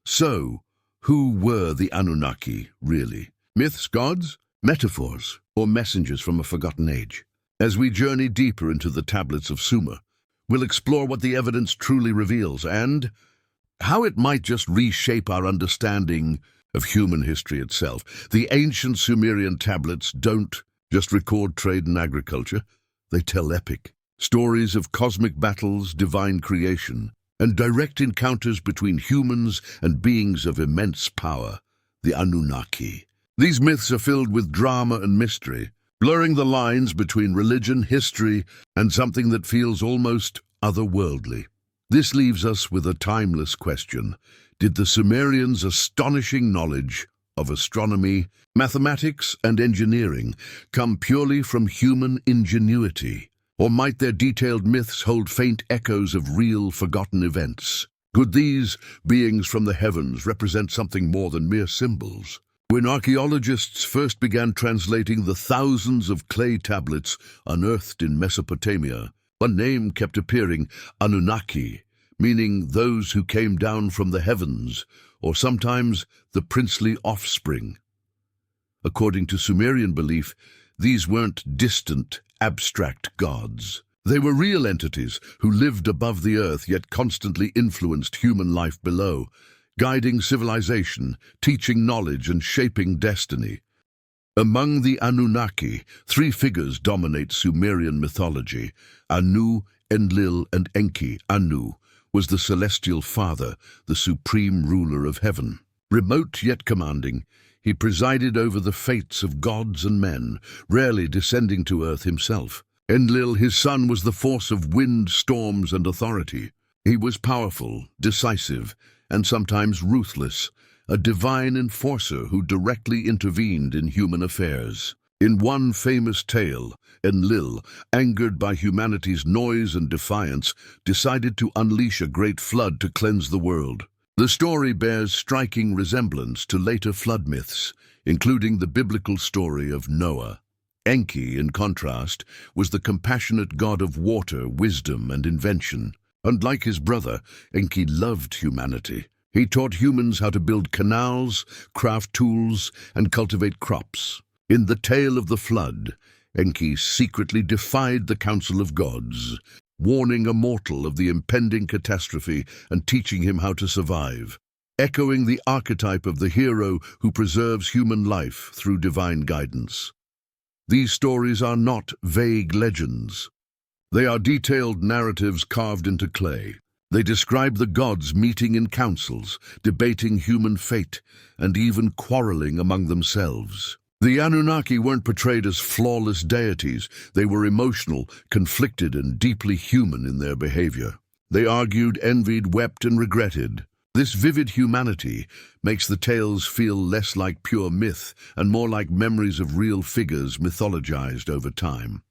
So, who were the Anunnaki, really? Myths, gods, metaphors, or messengers from a forgotten age? As we journey deeper into the tablets of Sumer, we'll explore what the evidence truly reveals and how it might just reshape our understanding of human history itself. The ancient Sumerian tablets don't just record trade and agriculture. They tell epic stories of cosmic battles, divine creation, and direct encounters between humans and beings of immense power, the Anunnaki. These myths are filled with drama and mystery, blurring the lines between religion, history, and something that feels almost otherworldly. This leaves us with a timeless question. Did the Sumerians' astonishing knowledge of astronomy, mathematics, and engineering come purely from human ingenuity? Or might their detailed myths hold faint echoes of real, forgotten events? Could these beings from the heavens represent something more than mere symbols? When archaeologists first began translating the thousands of clay tablets unearthed in Mesopotamia, one name kept appearing: Anunnaki, meaning those who came down from the heavens, or sometimes the princely offspring. According to Sumerian belief, these weren't distant, abstract gods. They were real entities who lived above the earth yet constantly influenced human life below, guiding civilization, teaching knowledge, and shaping destiny. Among the Anunnaki, three figures dominate Sumerian mythology: Anu, Enlil, and Enki. Anu was the celestial father, the supreme ruler of heaven. Remote yet commanding, he presided over the fates of gods and men, rarely descending to earth himself. Enlil, his son, was the force of wind, storms, and authority. He was powerful, decisive, and sometimes ruthless, a divine enforcer who directly intervened in human affairs. In one famous tale, Enlil, angered by humanity's noise and defiance, decided to unleash a great flood to cleanse the world. The story bears striking resemblance to later flood myths, including the biblical story of Noah. Enki, in contrast, was the compassionate god of water, wisdom, and invention. Unlike his brother, Enki loved humanity. He taught humans how to build canals, craft tools, and cultivate crops. In the tale of the flood, Enki secretly defied the council of gods, warning a mortal of the impending catastrophe and teaching him how to survive, echoing the archetype of the hero who preserves human life through divine guidance. These stories are not vague legends. They are detailed narratives carved into clay. They describe the gods meeting in councils, debating human fate, and even quarreling among themselves. The Anunnaki weren't portrayed as flawless deities. They were emotional, conflicted, and deeply human in their behavior. They argued, envied, wept, and regretted. This vivid humanity makes the tales feel less like pure myth and more like memories of real figures mythologized over time.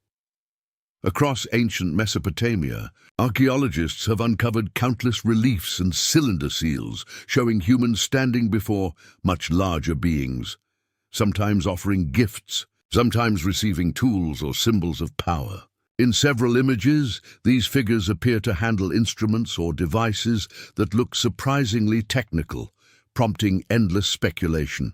Across ancient Mesopotamia, archaeologists have uncovered countless reliefs and cylinder seals showing humans standing before much larger beings, sometimes offering gifts, sometimes receiving tools or symbols of power. In several images, these figures appear to handle instruments or devices that look surprisingly technical, prompting endless speculation.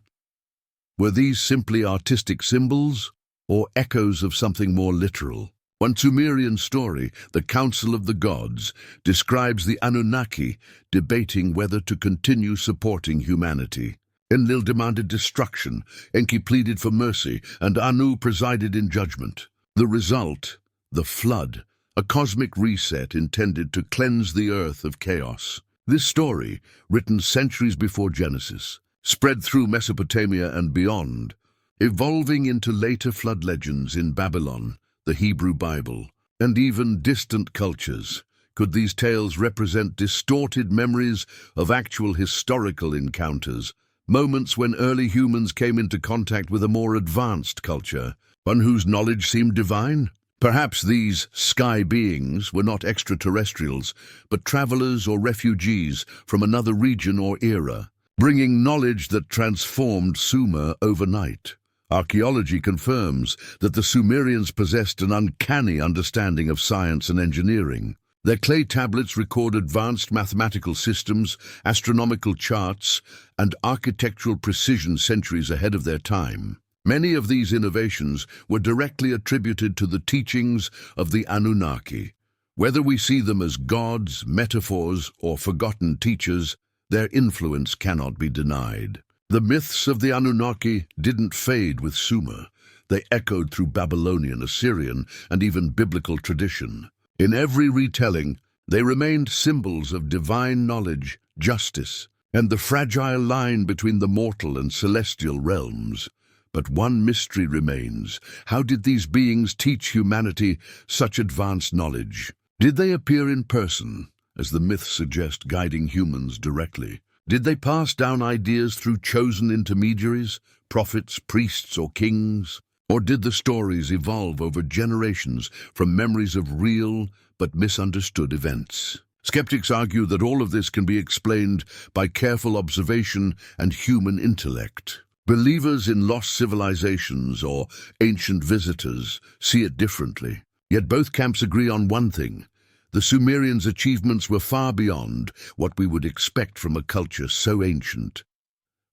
Were these simply artistic symbols, or echoes of something more literal? One Sumerian story, the Council of the Gods, describes the Anunnaki debating whether to continue supporting humanity. Enlil demanded destruction, Enki pleaded for mercy, and Anu presided in judgment. The result: the flood, a cosmic reset intended to cleanse the earth of chaos. This story, written centuries before Genesis, spread through Mesopotamia and beyond, evolving into later flood legends in Babylon, the Hebrew Bible, and even distant cultures. Could these tales represent distorted memories of actual historical encounters, moments when early humans came into contact with a more advanced culture, one whose knowledge seemed divine? Perhaps these sky beings were not extraterrestrials, but travelers or refugees from another region or era, bringing knowledge that transformed Sumer overnight. Archaeology confirms that the Sumerians possessed an uncanny understanding of science and engineering. Their clay tablets record advanced mathematical systems, astronomical charts, and architectural precision centuries ahead of their time. Many of these innovations were directly attributed to the teachings of the Anunnaki. Whether we see them as gods, metaphors, or forgotten teachers, their influence cannot be denied. The myths of the Anunnaki didn't fade with Sumer. They echoed through Babylonian, Assyrian, and even biblical tradition. In every retelling, they remained symbols of divine knowledge, justice, and the fragile line between the mortal and celestial realms. But one mystery remains. How did these beings teach humanity such advanced knowledge? Did they appear in person, as the myths suggest, guiding humans directly? Did they pass down ideas through chosen intermediaries, prophets, priests, or kings? Or did the stories evolve over generations from memories of real but misunderstood events? Skeptics argue that all of this can be explained by careful observation and human intellect. Believers in lost civilizations or ancient visitors see it differently. Yet both camps agree on one thing: the Sumerians' achievements were far beyond what we would expect from a culture so ancient.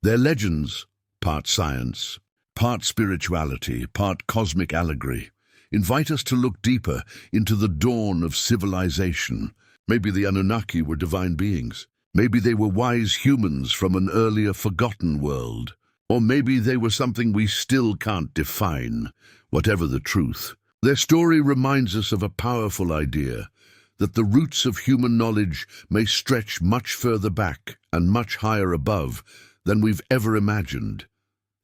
Their legends, part science, part spirituality, part cosmic allegory, invite us to look deeper into the dawn of civilization. Maybe the Anunnaki were divine beings. Maybe they were wise humans from an earlier forgotten world. Or maybe they were something we still can't define. Whatever the truth, their story reminds us of a powerful idea, that the roots of human knowledge may stretch much further back and much higher above than we've ever imagined.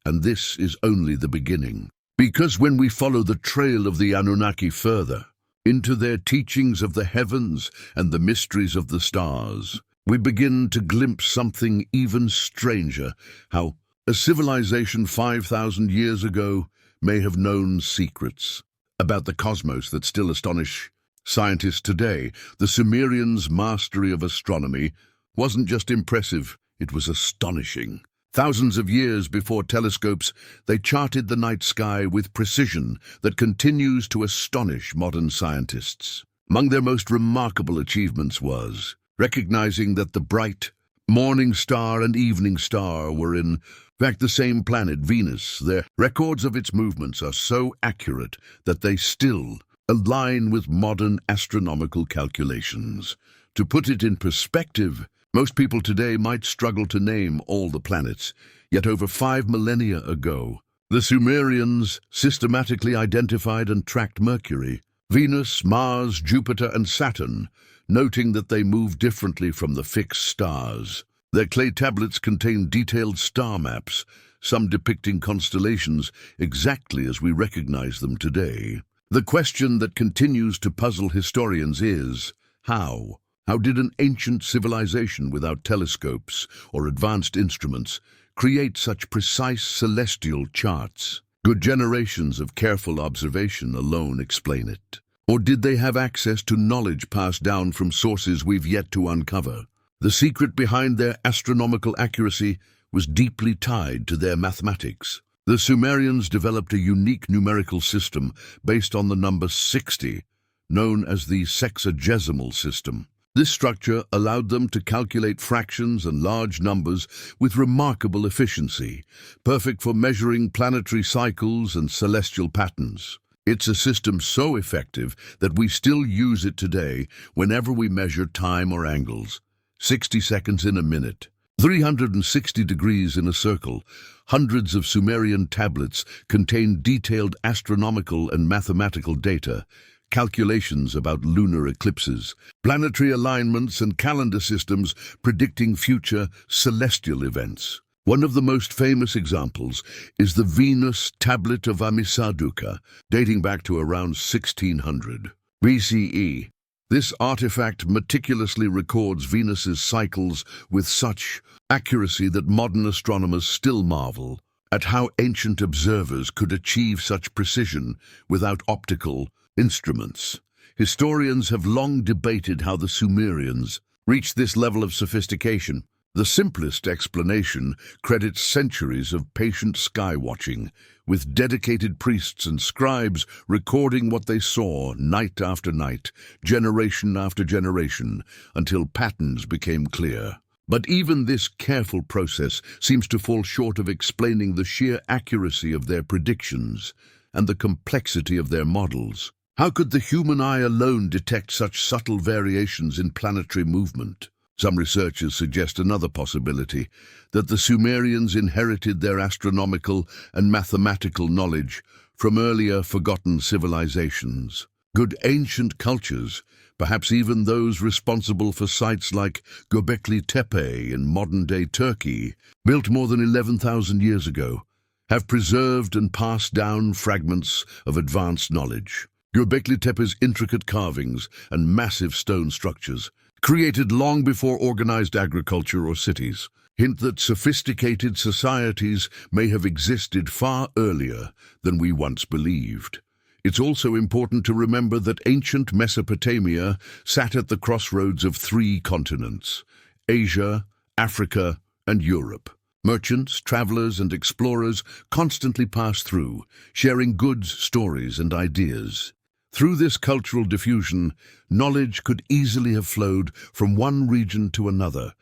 And this is only the beginning. Because when we follow the trail of the Anunnaki further, into their teachings of the heavens and the mysteries of the stars, we begin to glimpse something even stranger: how a civilization 5,000 years ago may have known secrets about the cosmos that still astonish scientists today. The Sumerians' mastery of astronomy wasn't just impressive, it was astonishing. Thousands of years before telescopes, they charted the night sky with precision that continues to astonish modern scientists. Among their most remarkable achievements was recognizing that the bright morning star and evening star were in fact the same planet, Venus. Their records of its movements are so accurate that they still align with modern astronomical calculations. To put it in perspective, most people today might struggle to name all the planets, yet over 5 millennia ago, the Sumerians systematically identified and tracked Mercury, Venus, Mars, Jupiter, and Saturn, noting that they move differently from the fixed stars. Their clay tablets contain detailed star maps, some depicting constellations exactly as we recognize them today. The question that continues to puzzle historians is, how? How did an ancient civilization without telescopes or advanced instruments create such precise celestial charts? Could generations of careful observation alone explain it? Or did they have access to knowledge passed down from sources we've yet to uncover? The secret behind their astronomical accuracy was deeply tied to their mathematics. The Sumerians developed a unique numerical system based on the number 60, known as the sexagesimal system. This structure allowed them to calculate fractions and large numbers with remarkable efficiency, perfect for measuring planetary cycles and celestial patterns. It's a system so effective that we still use it today whenever we measure time or angles. 60 seconds in a minute, 360 degrees in a circle. Hundreds of Sumerian tablets contain detailed astronomical and mathematical data, calculations about lunar eclipses, planetary alignments, and calendar systems predicting future celestial events. One of the most famous examples is the Venus tablet of Amisaduqa, dating back to around 1600 BCE. This artifact meticulously records Venus's cycles with such accuracy that modern astronomers still marvel at how ancient observers could achieve such precision without optical instruments. Historians have long debated how the Sumerians reached this level of sophistication. The simplest explanation credits centuries of patient sky-watching, with dedicated priests and scribes recording what they saw night after night, generation after generation, until patterns became clear. But even this careful process seems to fall short of explaining the sheer accuracy of their predictions and the complexity of their models. How could the human eye alone detect such subtle variations in planetary movement? Some researchers suggest another possibility, that the Sumerians inherited their astronomical and mathematical knowledge from earlier forgotten civilizations. Could ancient cultures, perhaps even those responsible for sites like Göbekli Tepe in modern-day Turkey, built more than 11,000 years ago, have preserved and passed down fragments of advanced knowledge? Göbekli Tepe's intricate carvings and massive stone structures, created long before organized agriculture or cities, hint that sophisticated societies may have existed far earlier than we once believed. It's also important to remember that ancient Mesopotamia sat at the crossroads of three continents: Asia, Africa, and Europe. Merchants, travelers, and explorers constantly passed through, sharing goods, stories, and ideas. Through this cultural diffusion, knowledge could easily have flowed from one region to another,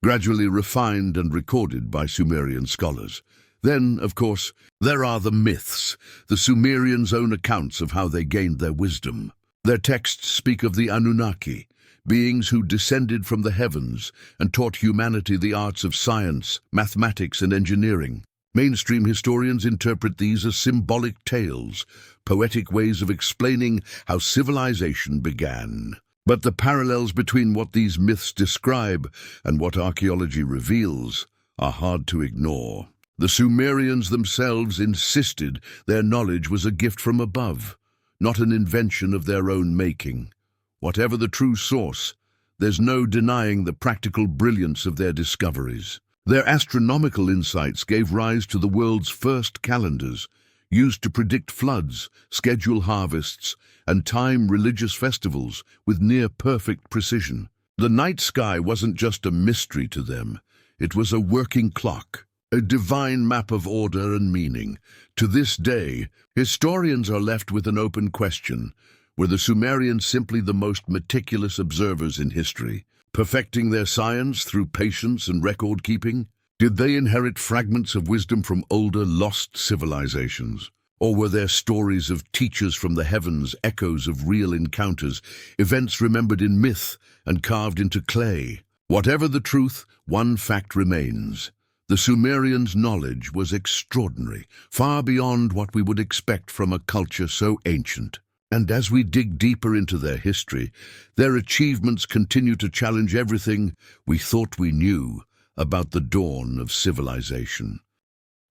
gradually refined and recorded by Sumerian scholars. Then, of course, there are the myths, the Sumerians' own accounts of how they gained their wisdom. Their texts speak of the Anunnaki, beings who descended from the heavens and taught humanity the arts of science, mathematics, and engineering. Mainstream historians interpret these as symbolic tales, poetic ways of explaining how civilization began. But the parallels between what these myths describe and what archaeology reveals are hard to ignore. The Sumerians themselves insisted their knowledge was a gift from above, not an invention of their own making. Whatever the true source, there's no denying the practical brilliance of their discoveries. Their astronomical insights gave rise to the world's first calendars, used to predict floods, schedule harvests, and time religious festivals with near-perfect precision. The night sky wasn't just a mystery to them, it was a working clock, a divine map of order and meaning. To this day, historians are left with an open question. Were the Sumerians simply the most meticulous observers in history, perfecting their science through patience and record-keeping? Did they inherit fragments of wisdom from older, lost civilizations? Or were their stories of teachers from the heavens echoes of real encounters, events remembered in myth and carved into clay? Whatever the truth, one fact remains. The Sumerians' knowledge was extraordinary, far beyond what we would expect from a culture so ancient. And as we dig deeper into their history, their achievements continue to challenge everything we thought we knew about the dawn of civilization.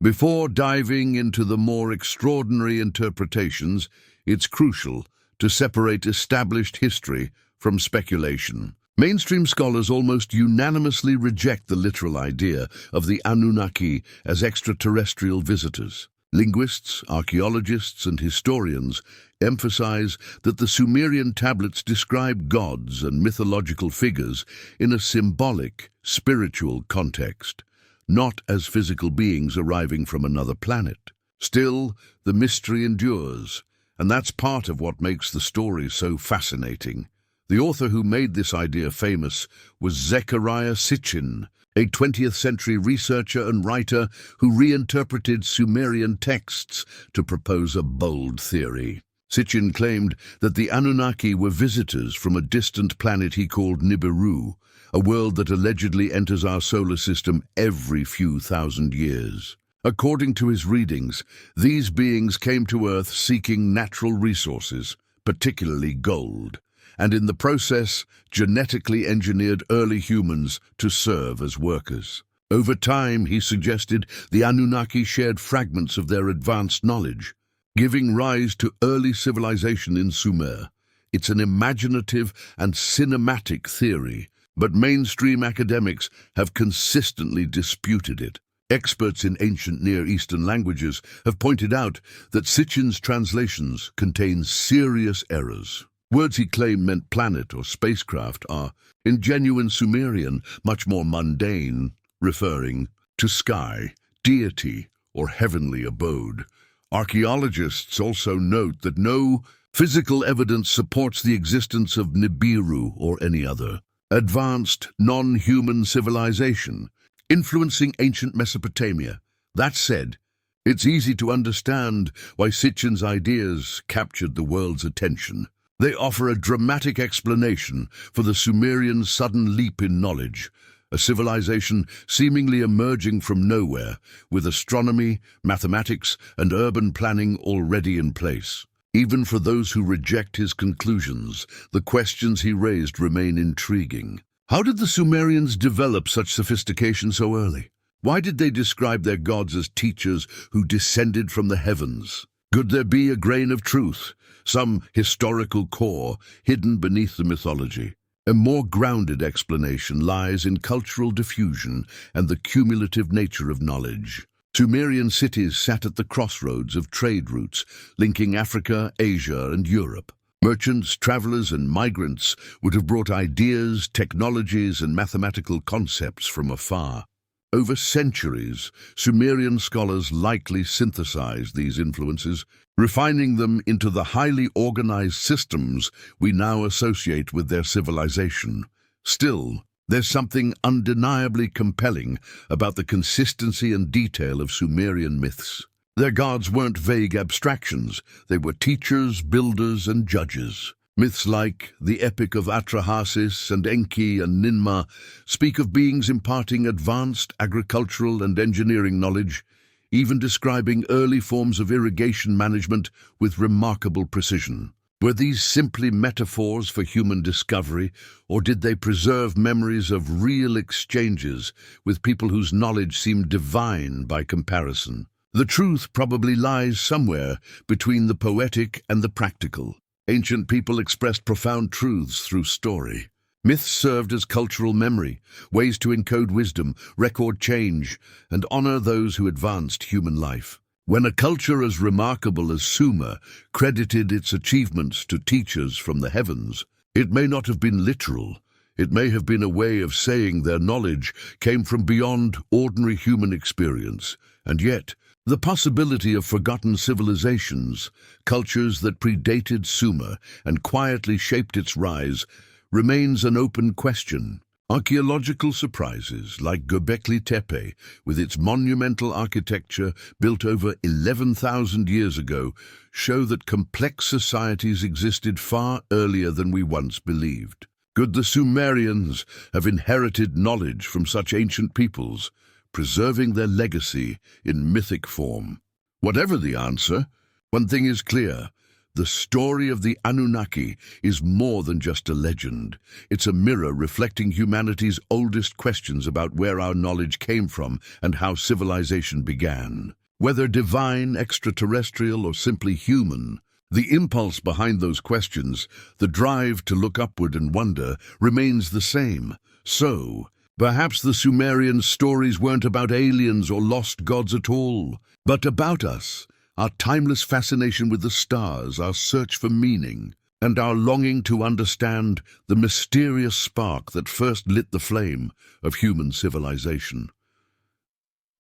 Before diving into the more extraordinary interpretations, it's crucial to separate established history from speculation. Mainstream scholars almost unanimously reject the literal idea of the Anunnaki as extraterrestrial visitors. Linguists, archaeologists, and historians emphasize that the Sumerian tablets describe gods and mythological figures in a symbolic, spiritual context, not as physical beings arriving from another planet. Still, the mystery endures, and that's part of what makes the story so fascinating. The author who made this idea famous was Zecharia Sitchin, a 20th-century researcher and writer who reinterpreted Sumerian texts to propose a bold theory. Sitchin claimed that the Anunnaki were visitors from a distant planet he called Nibiru, a world that allegedly enters our solar system every few thousand years. According to his readings, these beings came to Earth seeking natural resources, particularly gold, and in the process genetically engineered early humans to serve as workers. Over time, he suggested, the Anunnaki shared fragments of their advanced knowledge, giving rise to early civilization in Sumer. It's an imaginative and cinematic theory, but mainstream academics have consistently disputed it. Experts in ancient Near Eastern languages have pointed out that Sitchin's translations contain serious errors. Words he claimed meant planet or spacecraft are, in genuine Sumerian, much more mundane, referring to sky, deity, or heavenly abode. Archaeologists also note that no physical evidence supports the existence of Nibiru or any other advanced, non-human civilization influencing ancient Mesopotamia. That said, it's easy to understand why Sitchin's ideas captured the world's attention. They offer a dramatic explanation for the Sumerian sudden leap in knowledge, a civilization seemingly emerging from nowhere, with astronomy, mathematics, and urban planning already in place. Even for those who reject his conclusions, the questions he raised remain intriguing. How did the Sumerians develop such sophistication so early? Why did they describe their gods as teachers who descended from the heavens? Could there be a grain of truth, some historical core hidden beneath the mythology? A more grounded explanation lies in cultural diffusion and the cumulative nature of knowledge. Sumerian cities sat at the crossroads of trade routes, linking Africa, Asia, and Europe. Merchants, travelers, and migrants would have brought ideas, technologies, and mathematical concepts from afar. Over centuries, Sumerian scholars likely synthesized these influences, refining them into the highly organized systems we now associate with their civilization. Still, there's something undeniably compelling about the consistency and detail of Sumerian myths. Their gods weren't vague abstractions, they were teachers, builders, and judges. Myths like the Epic of Atrahasis and Enki and Ninmah speak of beings imparting advanced agricultural and engineering knowledge, even describing early forms of irrigation management with remarkable precision. Were these simply metaphors for human discovery, or did they preserve memories of real exchanges with people whose knowledge seemed divine by comparison? The truth probably lies somewhere between the poetic and the practical. Ancient people expressed profound truths through story. Myths served as cultural memory, ways to encode wisdom, record change, and honor those who advanced human life. When a culture as remarkable as Sumer credited its achievements to teachers from the heavens, it may not have been literal. It may have been a way of saying their knowledge came from beyond ordinary human experience. And yet, the possibility of forgotten civilizations, cultures that predated Sumer and quietly shaped its rise, remains an open question. Archaeological surprises like Göbekli Tepe, with its monumental architecture built over 11,000 years ago, show that complex societies existed far earlier than we once believed. Could the Sumerians have inherited knowledge from such ancient peoples, preserving their legacy in mythic form? Whatever the answer, one thing is clear. The story of the Anunnaki is more than just a legend. It's a mirror reflecting humanity's oldest questions about where our knowledge came from and how civilization began. Whether divine, extraterrestrial, or simply human, the impulse behind those questions, the drive to look upward and wonder, remains the same. So, perhaps the Sumerian stories weren't about aliens or lost gods at all, but about us. Our timeless fascination with the stars, our search for meaning, and our longing to understand the mysterious spark that first lit the flame of human civilization.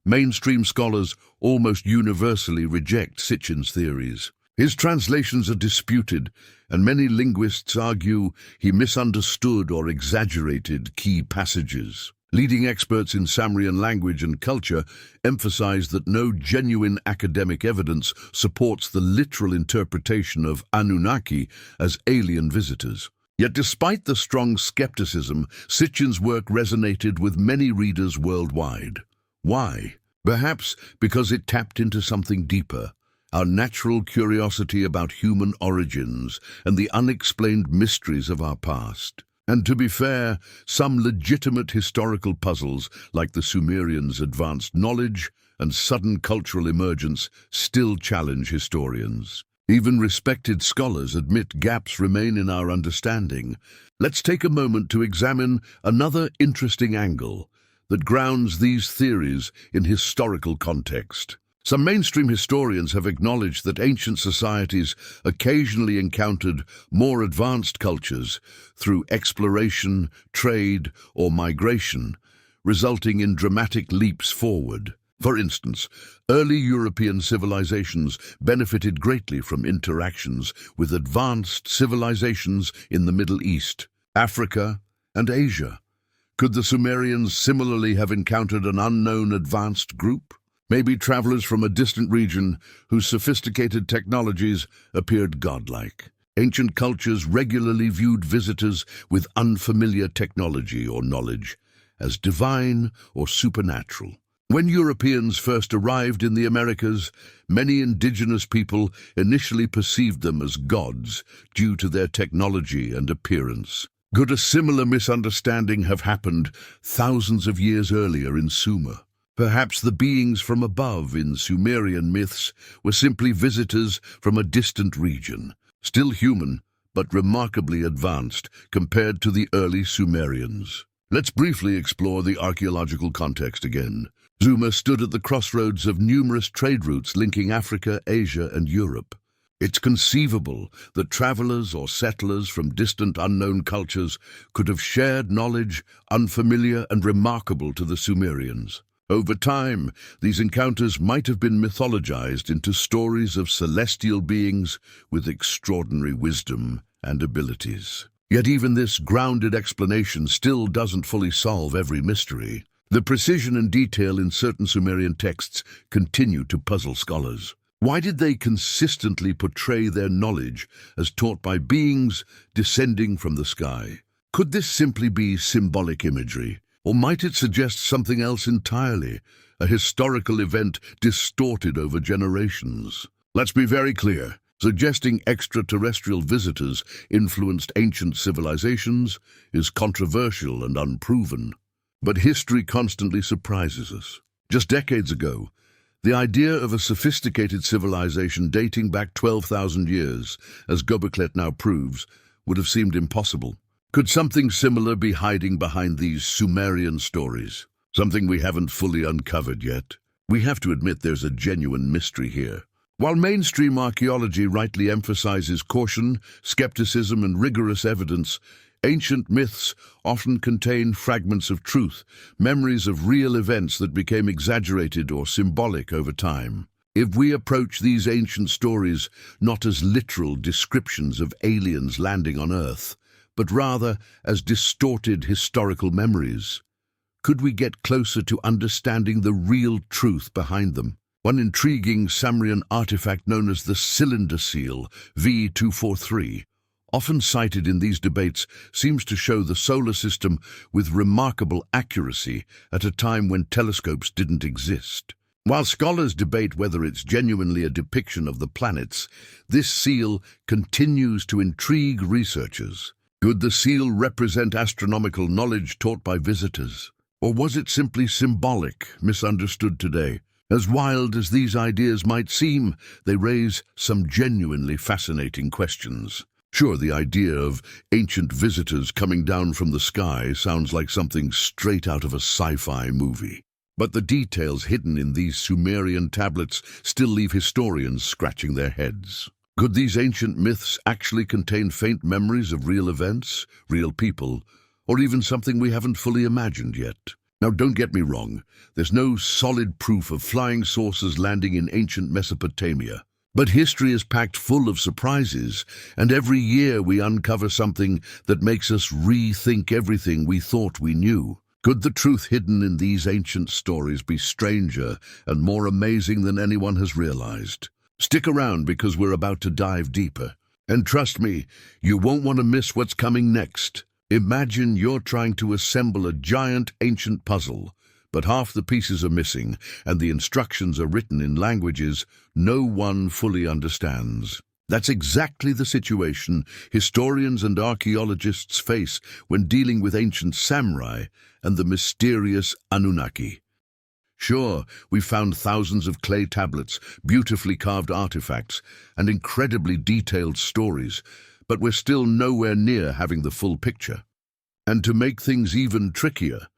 Mainstream scholars almost universally reject Sitchin's theories. His translations are disputed, and many linguists argue he misunderstood or exaggerated key passages. Leading experts in Sumerian language and culture emphasize that no genuine academic evidence supports the literal interpretation of Anunnaki as alien visitors. Yet despite the strong skepticism, Sitchin's work resonated with many readers worldwide. Why? Perhaps because it tapped into something deeper, our natural curiosity about human origins and the unexplained mysteries of our past. And to be fair, some legitimate historical puzzles, like the Sumerians' advanced knowledge and sudden cultural emergence, still challenge historians. Even respected scholars admit gaps remain in our understanding. Let's take a moment to examine another interesting angle that grounds these theories in historical context. Some mainstream historians have acknowledged that ancient societies occasionally encountered more advanced cultures through exploration, trade, or migration, resulting in dramatic leaps forward. For instance, early European civilizations benefited greatly from interactions with advanced civilizations in the Middle East, Africa, and Asia. Could the Sumerians similarly have encountered an unknown advanced group? Maybe travelers from a distant region whose sophisticated technologies appeared godlike. Ancient cultures regularly viewed visitors with unfamiliar technology or knowledge as divine or supernatural. When Europeans first arrived in the Americas, many indigenous people initially perceived them as gods due to their technology and appearance. Could a similar misunderstanding have happened thousands of years earlier in Sumer? Perhaps the beings from above in Sumerian myths were simply visitors from a distant region, still human, but remarkably advanced compared to the early Sumerians. Let's briefly explore the archaeological context again. Zuma stood at the crossroads of numerous trade routes linking Africa, Asia, and Europe. It's conceivable that travelers or settlers from distant unknown cultures could have shared knowledge unfamiliar and remarkable to the Sumerians. Over time, these encounters might have been mythologized into stories of celestial beings with extraordinary wisdom and abilities. Yet even this grounded explanation still doesn't fully solve every mystery. The precision and detail in certain Sumerian texts continue to puzzle scholars. Why did they consistently portray their knowledge as taught by beings descending from the sky? Could this simply be symbolic imagery? Or might it suggest something else entirely, a historical event distorted over generations? Let's be very clear. Suggesting extraterrestrial visitors influenced ancient civilizations is controversial and unproven. But history constantly surprises us. Just decades ago, the idea of a sophisticated civilization dating back 12,000 years, as Göbekli now proves, would have seemed impossible. Could something similar be hiding behind these Sumerian stories? Something we haven't fully uncovered yet? We have to admit there's a genuine mystery here. While mainstream archaeology rightly emphasizes caution, skepticism, and rigorous evidence, ancient myths often contain fragments of truth, memories of real events that became exaggerated or symbolic over time. If we approach these ancient stories not as literal descriptions of aliens landing on Earth, but rather as distorted historical memories, could we get closer to understanding the real truth behind them? One intriguing Sumerian artifact known as the cylinder seal, V243, often cited in these debates, seems to show the solar system with remarkable accuracy at a time when telescopes didn't exist. While scholars debate whether it's genuinely a depiction of the planets, this seal continues to intrigue researchers. Could the seal represent astronomical knowledge taught by visitors? Or was it simply symbolic, misunderstood today? As wild as these ideas might seem, they raise some genuinely fascinating questions. Sure, the idea of ancient visitors coming down from the sky sounds like something straight out of a sci-fi movie. But the details hidden in these Sumerian tablets still leave historians scratching their heads. Could these ancient myths actually contain faint memories of real events, real people, or even something we haven't fully imagined yet? Now, don't get me wrong, there's no solid proof of flying saucers landing in ancient Mesopotamia. But history is packed full of surprises, and every year we uncover something that makes us rethink everything we thought we knew. Could the truth hidden in these ancient stories be stranger and more amazing than anyone has realized? Stick around because we're about to dive deeper. And trust me, you won't want to miss what's coming next. Imagine you're trying to assemble a giant ancient puzzle, but half the pieces are missing, and the instructions are written in languages no one fully understands. That's exactly the situation historians and archaeologists face when dealing with ancient samurai and the mysterious Anunnaki. Sure, we've found thousands of clay tablets, beautifully carved artifacts, and incredibly detailed stories, but we're still nowhere near having the full picture. And to make things even trickier,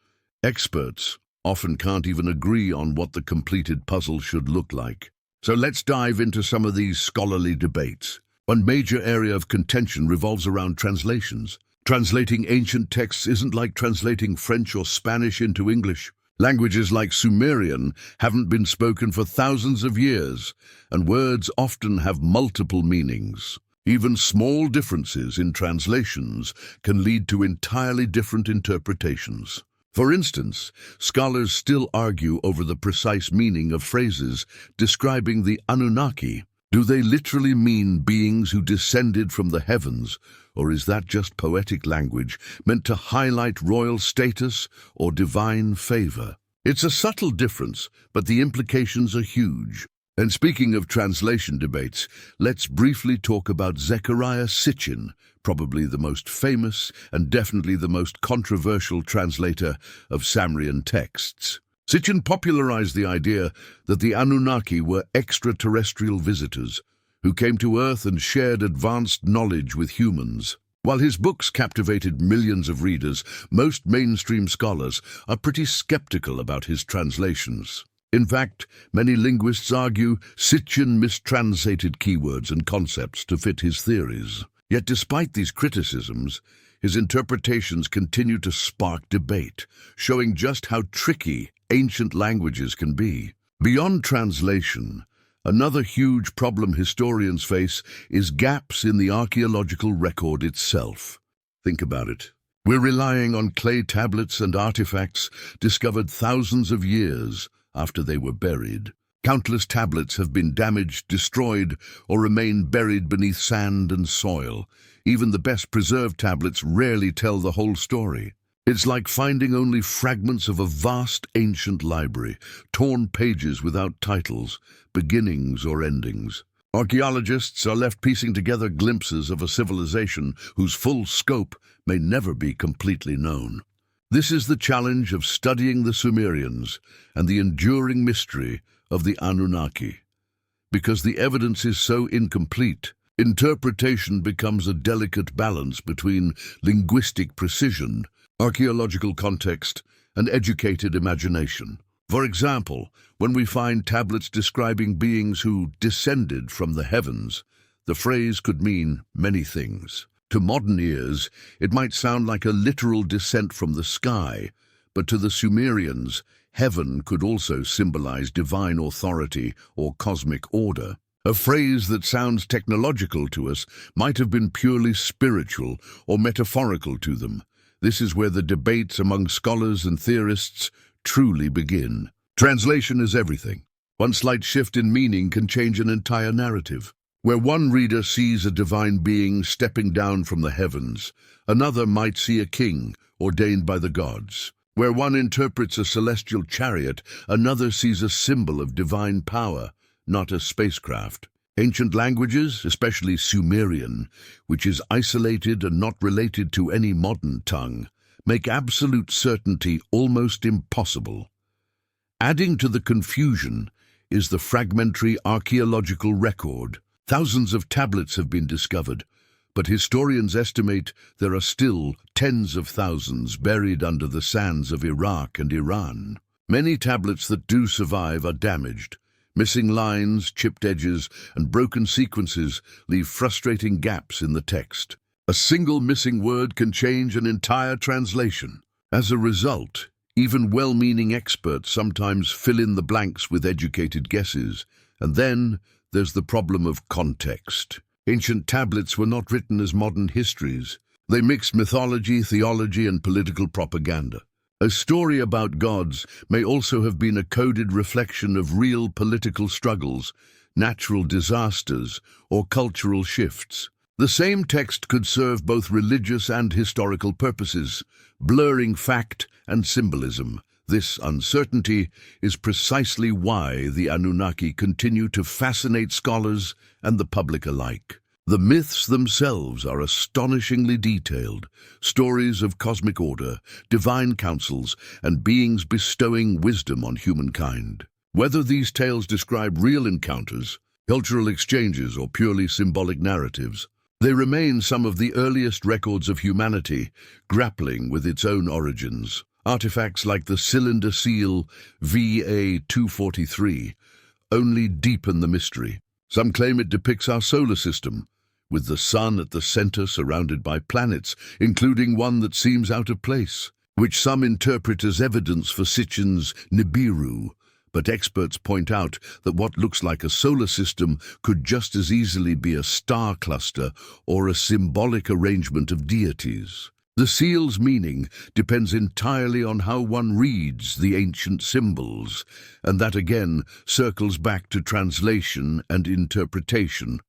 experts often can't even agree on what the completed puzzle should look like. So let's dive into some of these scholarly debates. One major area of contention revolves around translations. Translating ancient texts isn't like translating French or Spanish into English. Languages like Sumerian haven't been spoken for thousands of years, and words often have multiple meanings. Even small differences in translations can lead to entirely different interpretations. For instance, scholars still argue over the precise meaning of phrases describing the Anunnaki. Do they literally mean beings who descended from the heavens, or is that just poetic language meant to highlight royal status or divine favor? It's a subtle difference, but the implications are huge. And speaking of translation debates, let's briefly talk about Zecharia Sitchin, probably the most famous and definitely the most controversial translator of Sumerian texts. Sitchin popularized the idea that the Anunnaki were extraterrestrial visitors who came to Earth and shared advanced knowledge with humans. While his books captivated millions of readers, most mainstream scholars are pretty skeptical about his translations. In fact, many linguists argue Sitchin mistranslated keywords and concepts to fit his theories. Yet despite these criticisms, his interpretations continue to spark debate, showing just how tricky ancient languages can be. Beyond translation, another huge problem historians face is gaps in the archaeological record itself. Think about it. We're relying on clay tablets and artifacts discovered thousands of years after they were buried. Countless tablets have been damaged, destroyed, or remain buried beneath sand and soil. Even the best preserved tablets rarely tell the whole story. It's like finding only fragments of a vast ancient library, torn pages without titles, beginnings or endings. Archaeologists are left piecing together glimpses of a civilization whose full scope may never be completely known. This is the challenge of studying the Sumerians and the enduring mystery of the Anunnaki. Because the evidence is so incomplete, interpretation becomes a delicate balance between linguistic precision, archaeological context, and educated imagination. For example, when we find tablets describing beings who descended from the heavens, the phrase could mean many things. To modern ears, it might sound like a literal descent from the sky, but to the Sumerians, heaven could also symbolize divine authority or cosmic order. A phrase that sounds technological to us might have been purely spiritual or metaphorical to them. This is where the debates among scholars and theorists truly begin. Translation is everything. One slight shift in meaning can change an entire narrative. Where one reader sees a divine being stepping down from the heavens, another might see a king ordained by the gods. Where one interprets a celestial chariot, another sees a symbol of divine power, not a spacecraft. Ancient languages, especially Sumerian, which is isolated and not related to any modern tongue, make absolute certainty almost impossible. Adding to the confusion is the fragmentary archaeological record. Thousands of tablets have been discovered, but historians estimate there are still tens of thousands buried under the sands of Iraq and Iran. Many tablets that do survive are damaged. Missing lines, chipped edges, and broken sequences leave frustrating gaps in the text. A single missing word can change an entire translation. As a result, even well-meaning experts sometimes fill in the blanks with educated guesses. And then there's the problem of context. Ancient tablets were not written as modern histories. They mixed mythology, theology, and political propaganda. A story about gods may also have been a coded reflection of real political struggles, natural disasters, or cultural shifts. The same text could serve both religious and historical purposes, blurring fact and symbolism. This uncertainty is precisely why the Anunnaki continue to fascinate scholars and the public alike. The myths themselves are astonishingly detailed, stories of cosmic order, divine counsels, and beings bestowing wisdom on humankind. Whether these tales describe real encounters, cultural exchanges, or purely symbolic narratives, they remain some of the earliest records of humanity grappling with its own origins. Artifacts like the cylinder seal VA-243 only deepen the mystery. Some claim it depicts our solar system, with the sun at the center surrounded by planets, including one that seems out of place, which some interpret as evidence for Sitchin's Nibiru. But experts point out that what looks like a solar system could just as easily be a star cluster or a symbolic arrangement of deities. The seal's meaning depends entirely on how one reads the ancient symbols, and that again circles back to translation and interpretation.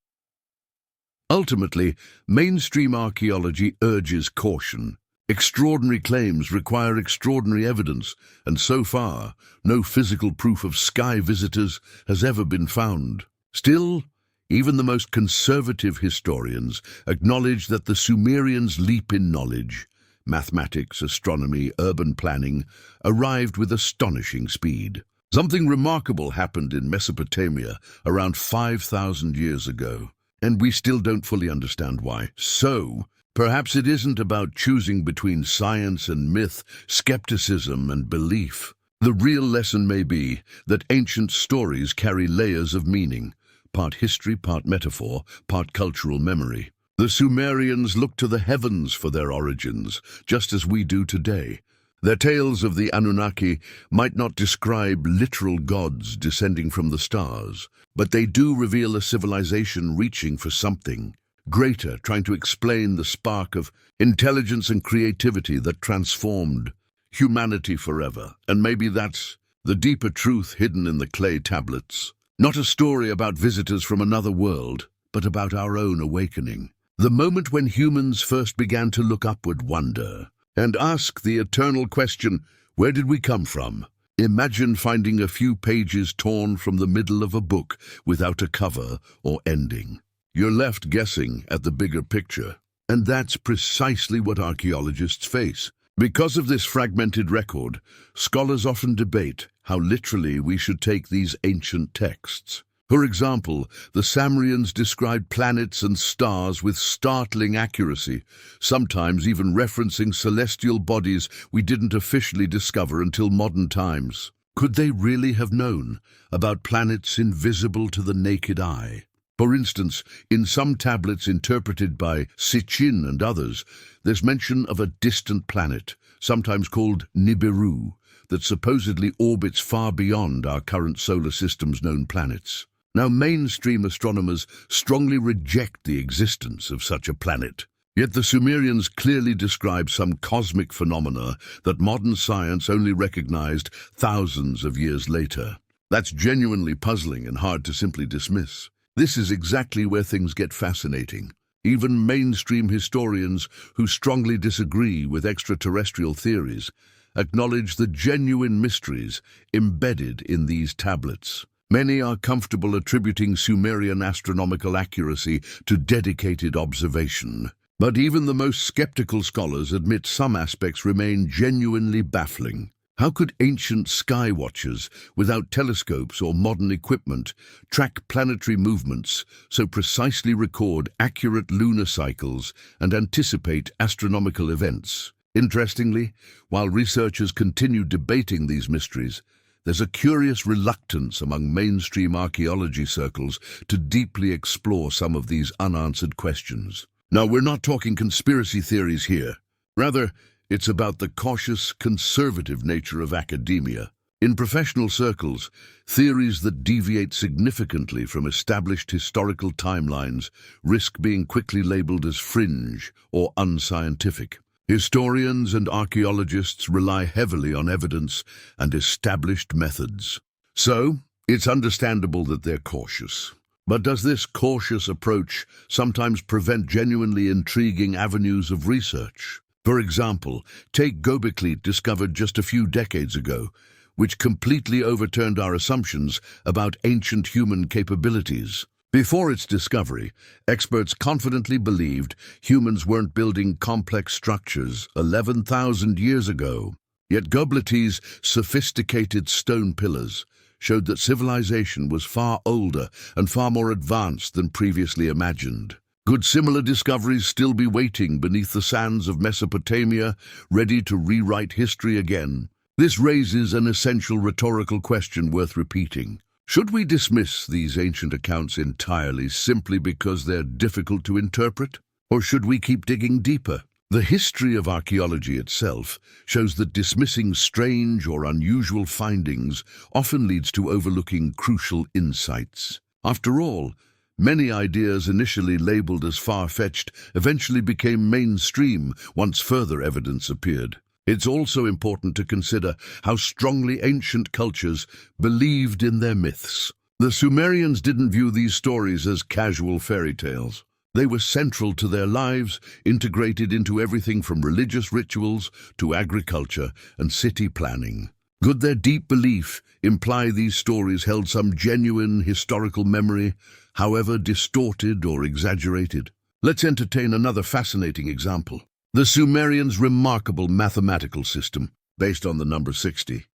Ultimately, mainstream archaeology urges caution. Extraordinary claims require extraordinary evidence, and so far, no physical proof of sky visitors has ever been found. Still, even the most conservative historians acknowledge that the Sumerians' leap in knowledge, mathematics, astronomy, urban planning, arrived with astonishing speed. Something remarkable happened in Mesopotamia around 5,000 years ago, and we still don't fully understand why. So, Perhaps it isn't about choosing between science and myth, skepticism and belief. The real lesson may be that ancient stories carry layers of meaning, part history, part metaphor, part cultural memory. The Sumerians looked to the heavens for their origins, just as we do today. Their tales of the Anunnaki might not describe literal gods descending from the stars, but they do reveal a civilization reaching for something greater, trying to explain the spark of intelligence and creativity that transformed humanity forever. And maybe that's the deeper truth hidden in the clay tablets. Not a story about visitors from another world, but about our own awakening. The moment when humans first began to look upward, wonder, and ask the eternal question, where did we come from? Imagine finding a few pages torn from the middle of a book without a cover or ending. You're left guessing at the bigger picture. And that's precisely what archaeologists face. Because of this fragmented record, scholars often debate how literally we should take these ancient texts. For example, the Sumerians described planets and stars with startling accuracy, sometimes even referencing celestial bodies we didn't officially discover until modern times. Could they really have known about planets invisible to the naked eye? For instance, in some tablets interpreted by Sitchin and others, there's mention of a distant planet, sometimes called Nibiru, that supposedly orbits far beyond our current solar system's known planets. Now, mainstream astronomers strongly reject the existence of such a planet. Yet the Sumerians clearly describe some cosmic phenomena that modern science only recognized thousands of years later. That's genuinely puzzling and hard to simply dismiss. This is exactly where things get fascinating. Even mainstream historians who strongly disagree with extraterrestrial theories acknowledge the genuine mysteries embedded in these tablets. Many are comfortable attributing Sumerian astronomical accuracy to dedicated observation. But even the most skeptical scholars admit some aspects remain genuinely baffling. How could ancient sky watchers, without telescopes or modern equipment, track planetary movements, so precisely record accurate lunar cycles and anticipate astronomical events? Interestingly, while researchers continue debating these mysteries, there's a curious reluctance among mainstream archaeology circles to deeply explore some of these unanswered questions. Now, we're not talking conspiracy theories here. Rather, it's about the cautious, conservative nature of academia. In professional circles, theories that deviate significantly from established historical timelines risk being quickly labeled as fringe or unscientific. Historians and archaeologists rely heavily on evidence and established methods. So, it's understandable that they're cautious. But does this cautious approach sometimes prevent genuinely intriguing avenues of research? For example, take Göbekli, discovered just a few decades ago, which completely overturned our assumptions about ancient human capabilities. Before its discovery, experts confidently believed humans weren't building complex structures 11,000 years ago. Yet Göbeklit's sophisticated stone pillars showed that civilization was far older and far more advanced than previously imagined. Could similar discoveries still be waiting beneath the sands of Mesopotamia, ready to rewrite history again? This raises an essential rhetorical question worth repeating. Should we dismiss these ancient accounts entirely simply because they're difficult to interpret? Or should we keep digging deeper? The history of archaeology itself shows that dismissing strange or unusual findings often leads to overlooking crucial insights. After all, many ideas initially labeled as far-fetched eventually became mainstream once further evidence appeared. It's also important to consider how strongly ancient cultures believed in their myths. The Sumerians didn't view these stories as casual fairy tales. They were central to their lives, integrated into everything from religious rituals to agriculture and city planning. Could their deep belief imply these stories held some genuine historical memory, however distorted or exaggerated? Let's entertain another fascinating example. The Sumerians' remarkable mathematical system, based on the number 60.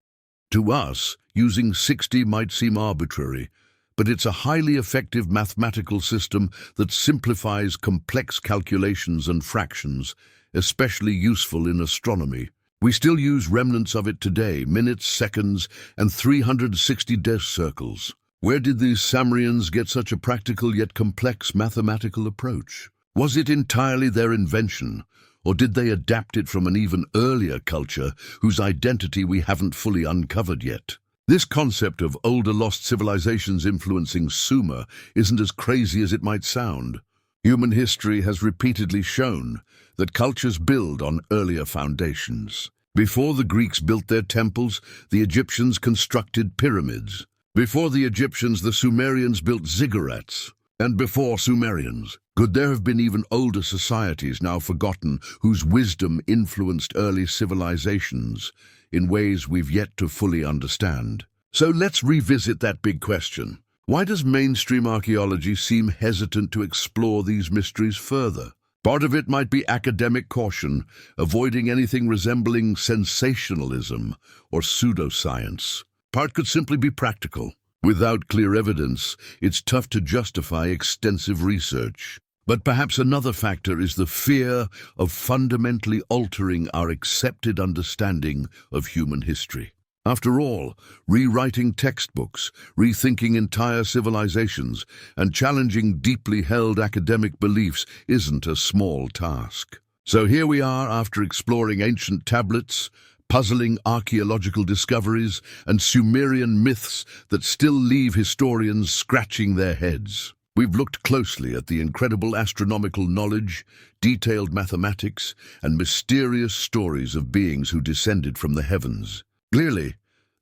To us, using 60 might seem arbitrary, but it's a highly effective mathematical system that simplifies complex calculations and fractions, especially useful in astronomy. We still use remnants of it today, minutes, seconds, and 360 desk circles. Where did these Sumerians get such a practical yet complex mathematical approach? Was it entirely their invention, or did they adapt it from an even earlier culture whose identity we haven't fully uncovered yet? This concept of older lost civilizations influencing Sumer isn't as crazy as it might sound. Human history has repeatedly shown that cultures build on earlier foundations. Before the Greeks built their temples, the Egyptians constructed pyramids. Before the Egyptians, the Sumerians built ziggurats. And before Sumerians, could there have been even older societies now forgotten whose wisdom influenced early civilizations in ways we've yet to fully understand? So let's revisit that big question. Why does mainstream archaeology seem hesitant to explore these mysteries further? Part of it might be academic caution, avoiding anything resembling sensationalism or pseudoscience. Part could simply be practical. Without clear evidence, it's tough to justify extensive research. But perhaps another factor is the fear of fundamentally altering our accepted understanding of human history. After all, rewriting textbooks, rethinking entire civilizations, and challenging deeply held academic beliefs isn't a small task. So here we are after exploring ancient tablets, puzzling archaeological discoveries, and Sumerian myths that still leave historians scratching their heads. We've looked closely at the incredible astronomical knowledge, detailed mathematics, and mysterious stories of beings who descended from the heavens. Clearly,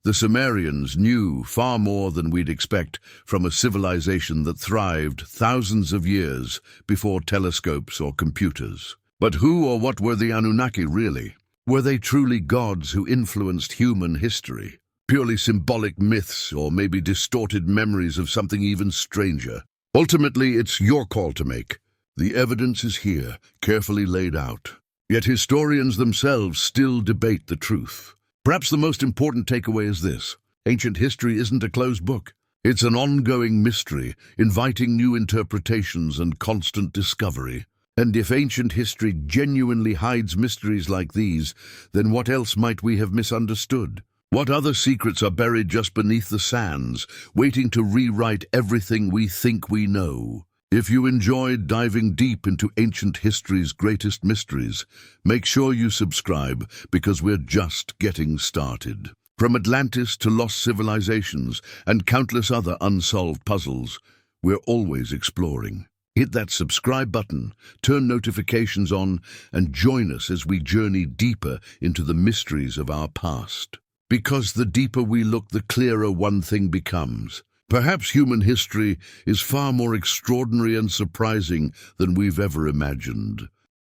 the Sumerians knew far more than we'd expect from a civilization that thrived thousands of years before telescopes or computers. But who or what were the Anunnaki really? Were they truly gods who influenced human history? Purely symbolic myths, or maybe distorted memories of something even stranger? Ultimately, it's your call to make. The evidence is here, carefully laid out. Yet historians themselves still debate the truth. Perhaps the most important takeaway is this: ancient history isn't a closed book. It's an ongoing mystery, inviting new interpretations and constant discovery. And if ancient history genuinely hides mysteries like these, then what else might we have misunderstood? What other secrets are buried just beneath the sands, waiting to rewrite everything we think we know? If you enjoyed diving deep into ancient history's greatest mysteries, make sure you subscribe, because we're just getting started. From Atlantis to lost civilizations and countless other unsolved puzzles, we're always exploring. Hit that subscribe button, turn notifications on, and join us as we journey deeper into the mysteries of our past. Because the deeper we look, the clearer one thing becomes. Perhaps human history is far more extraordinary and surprising than we've ever imagined.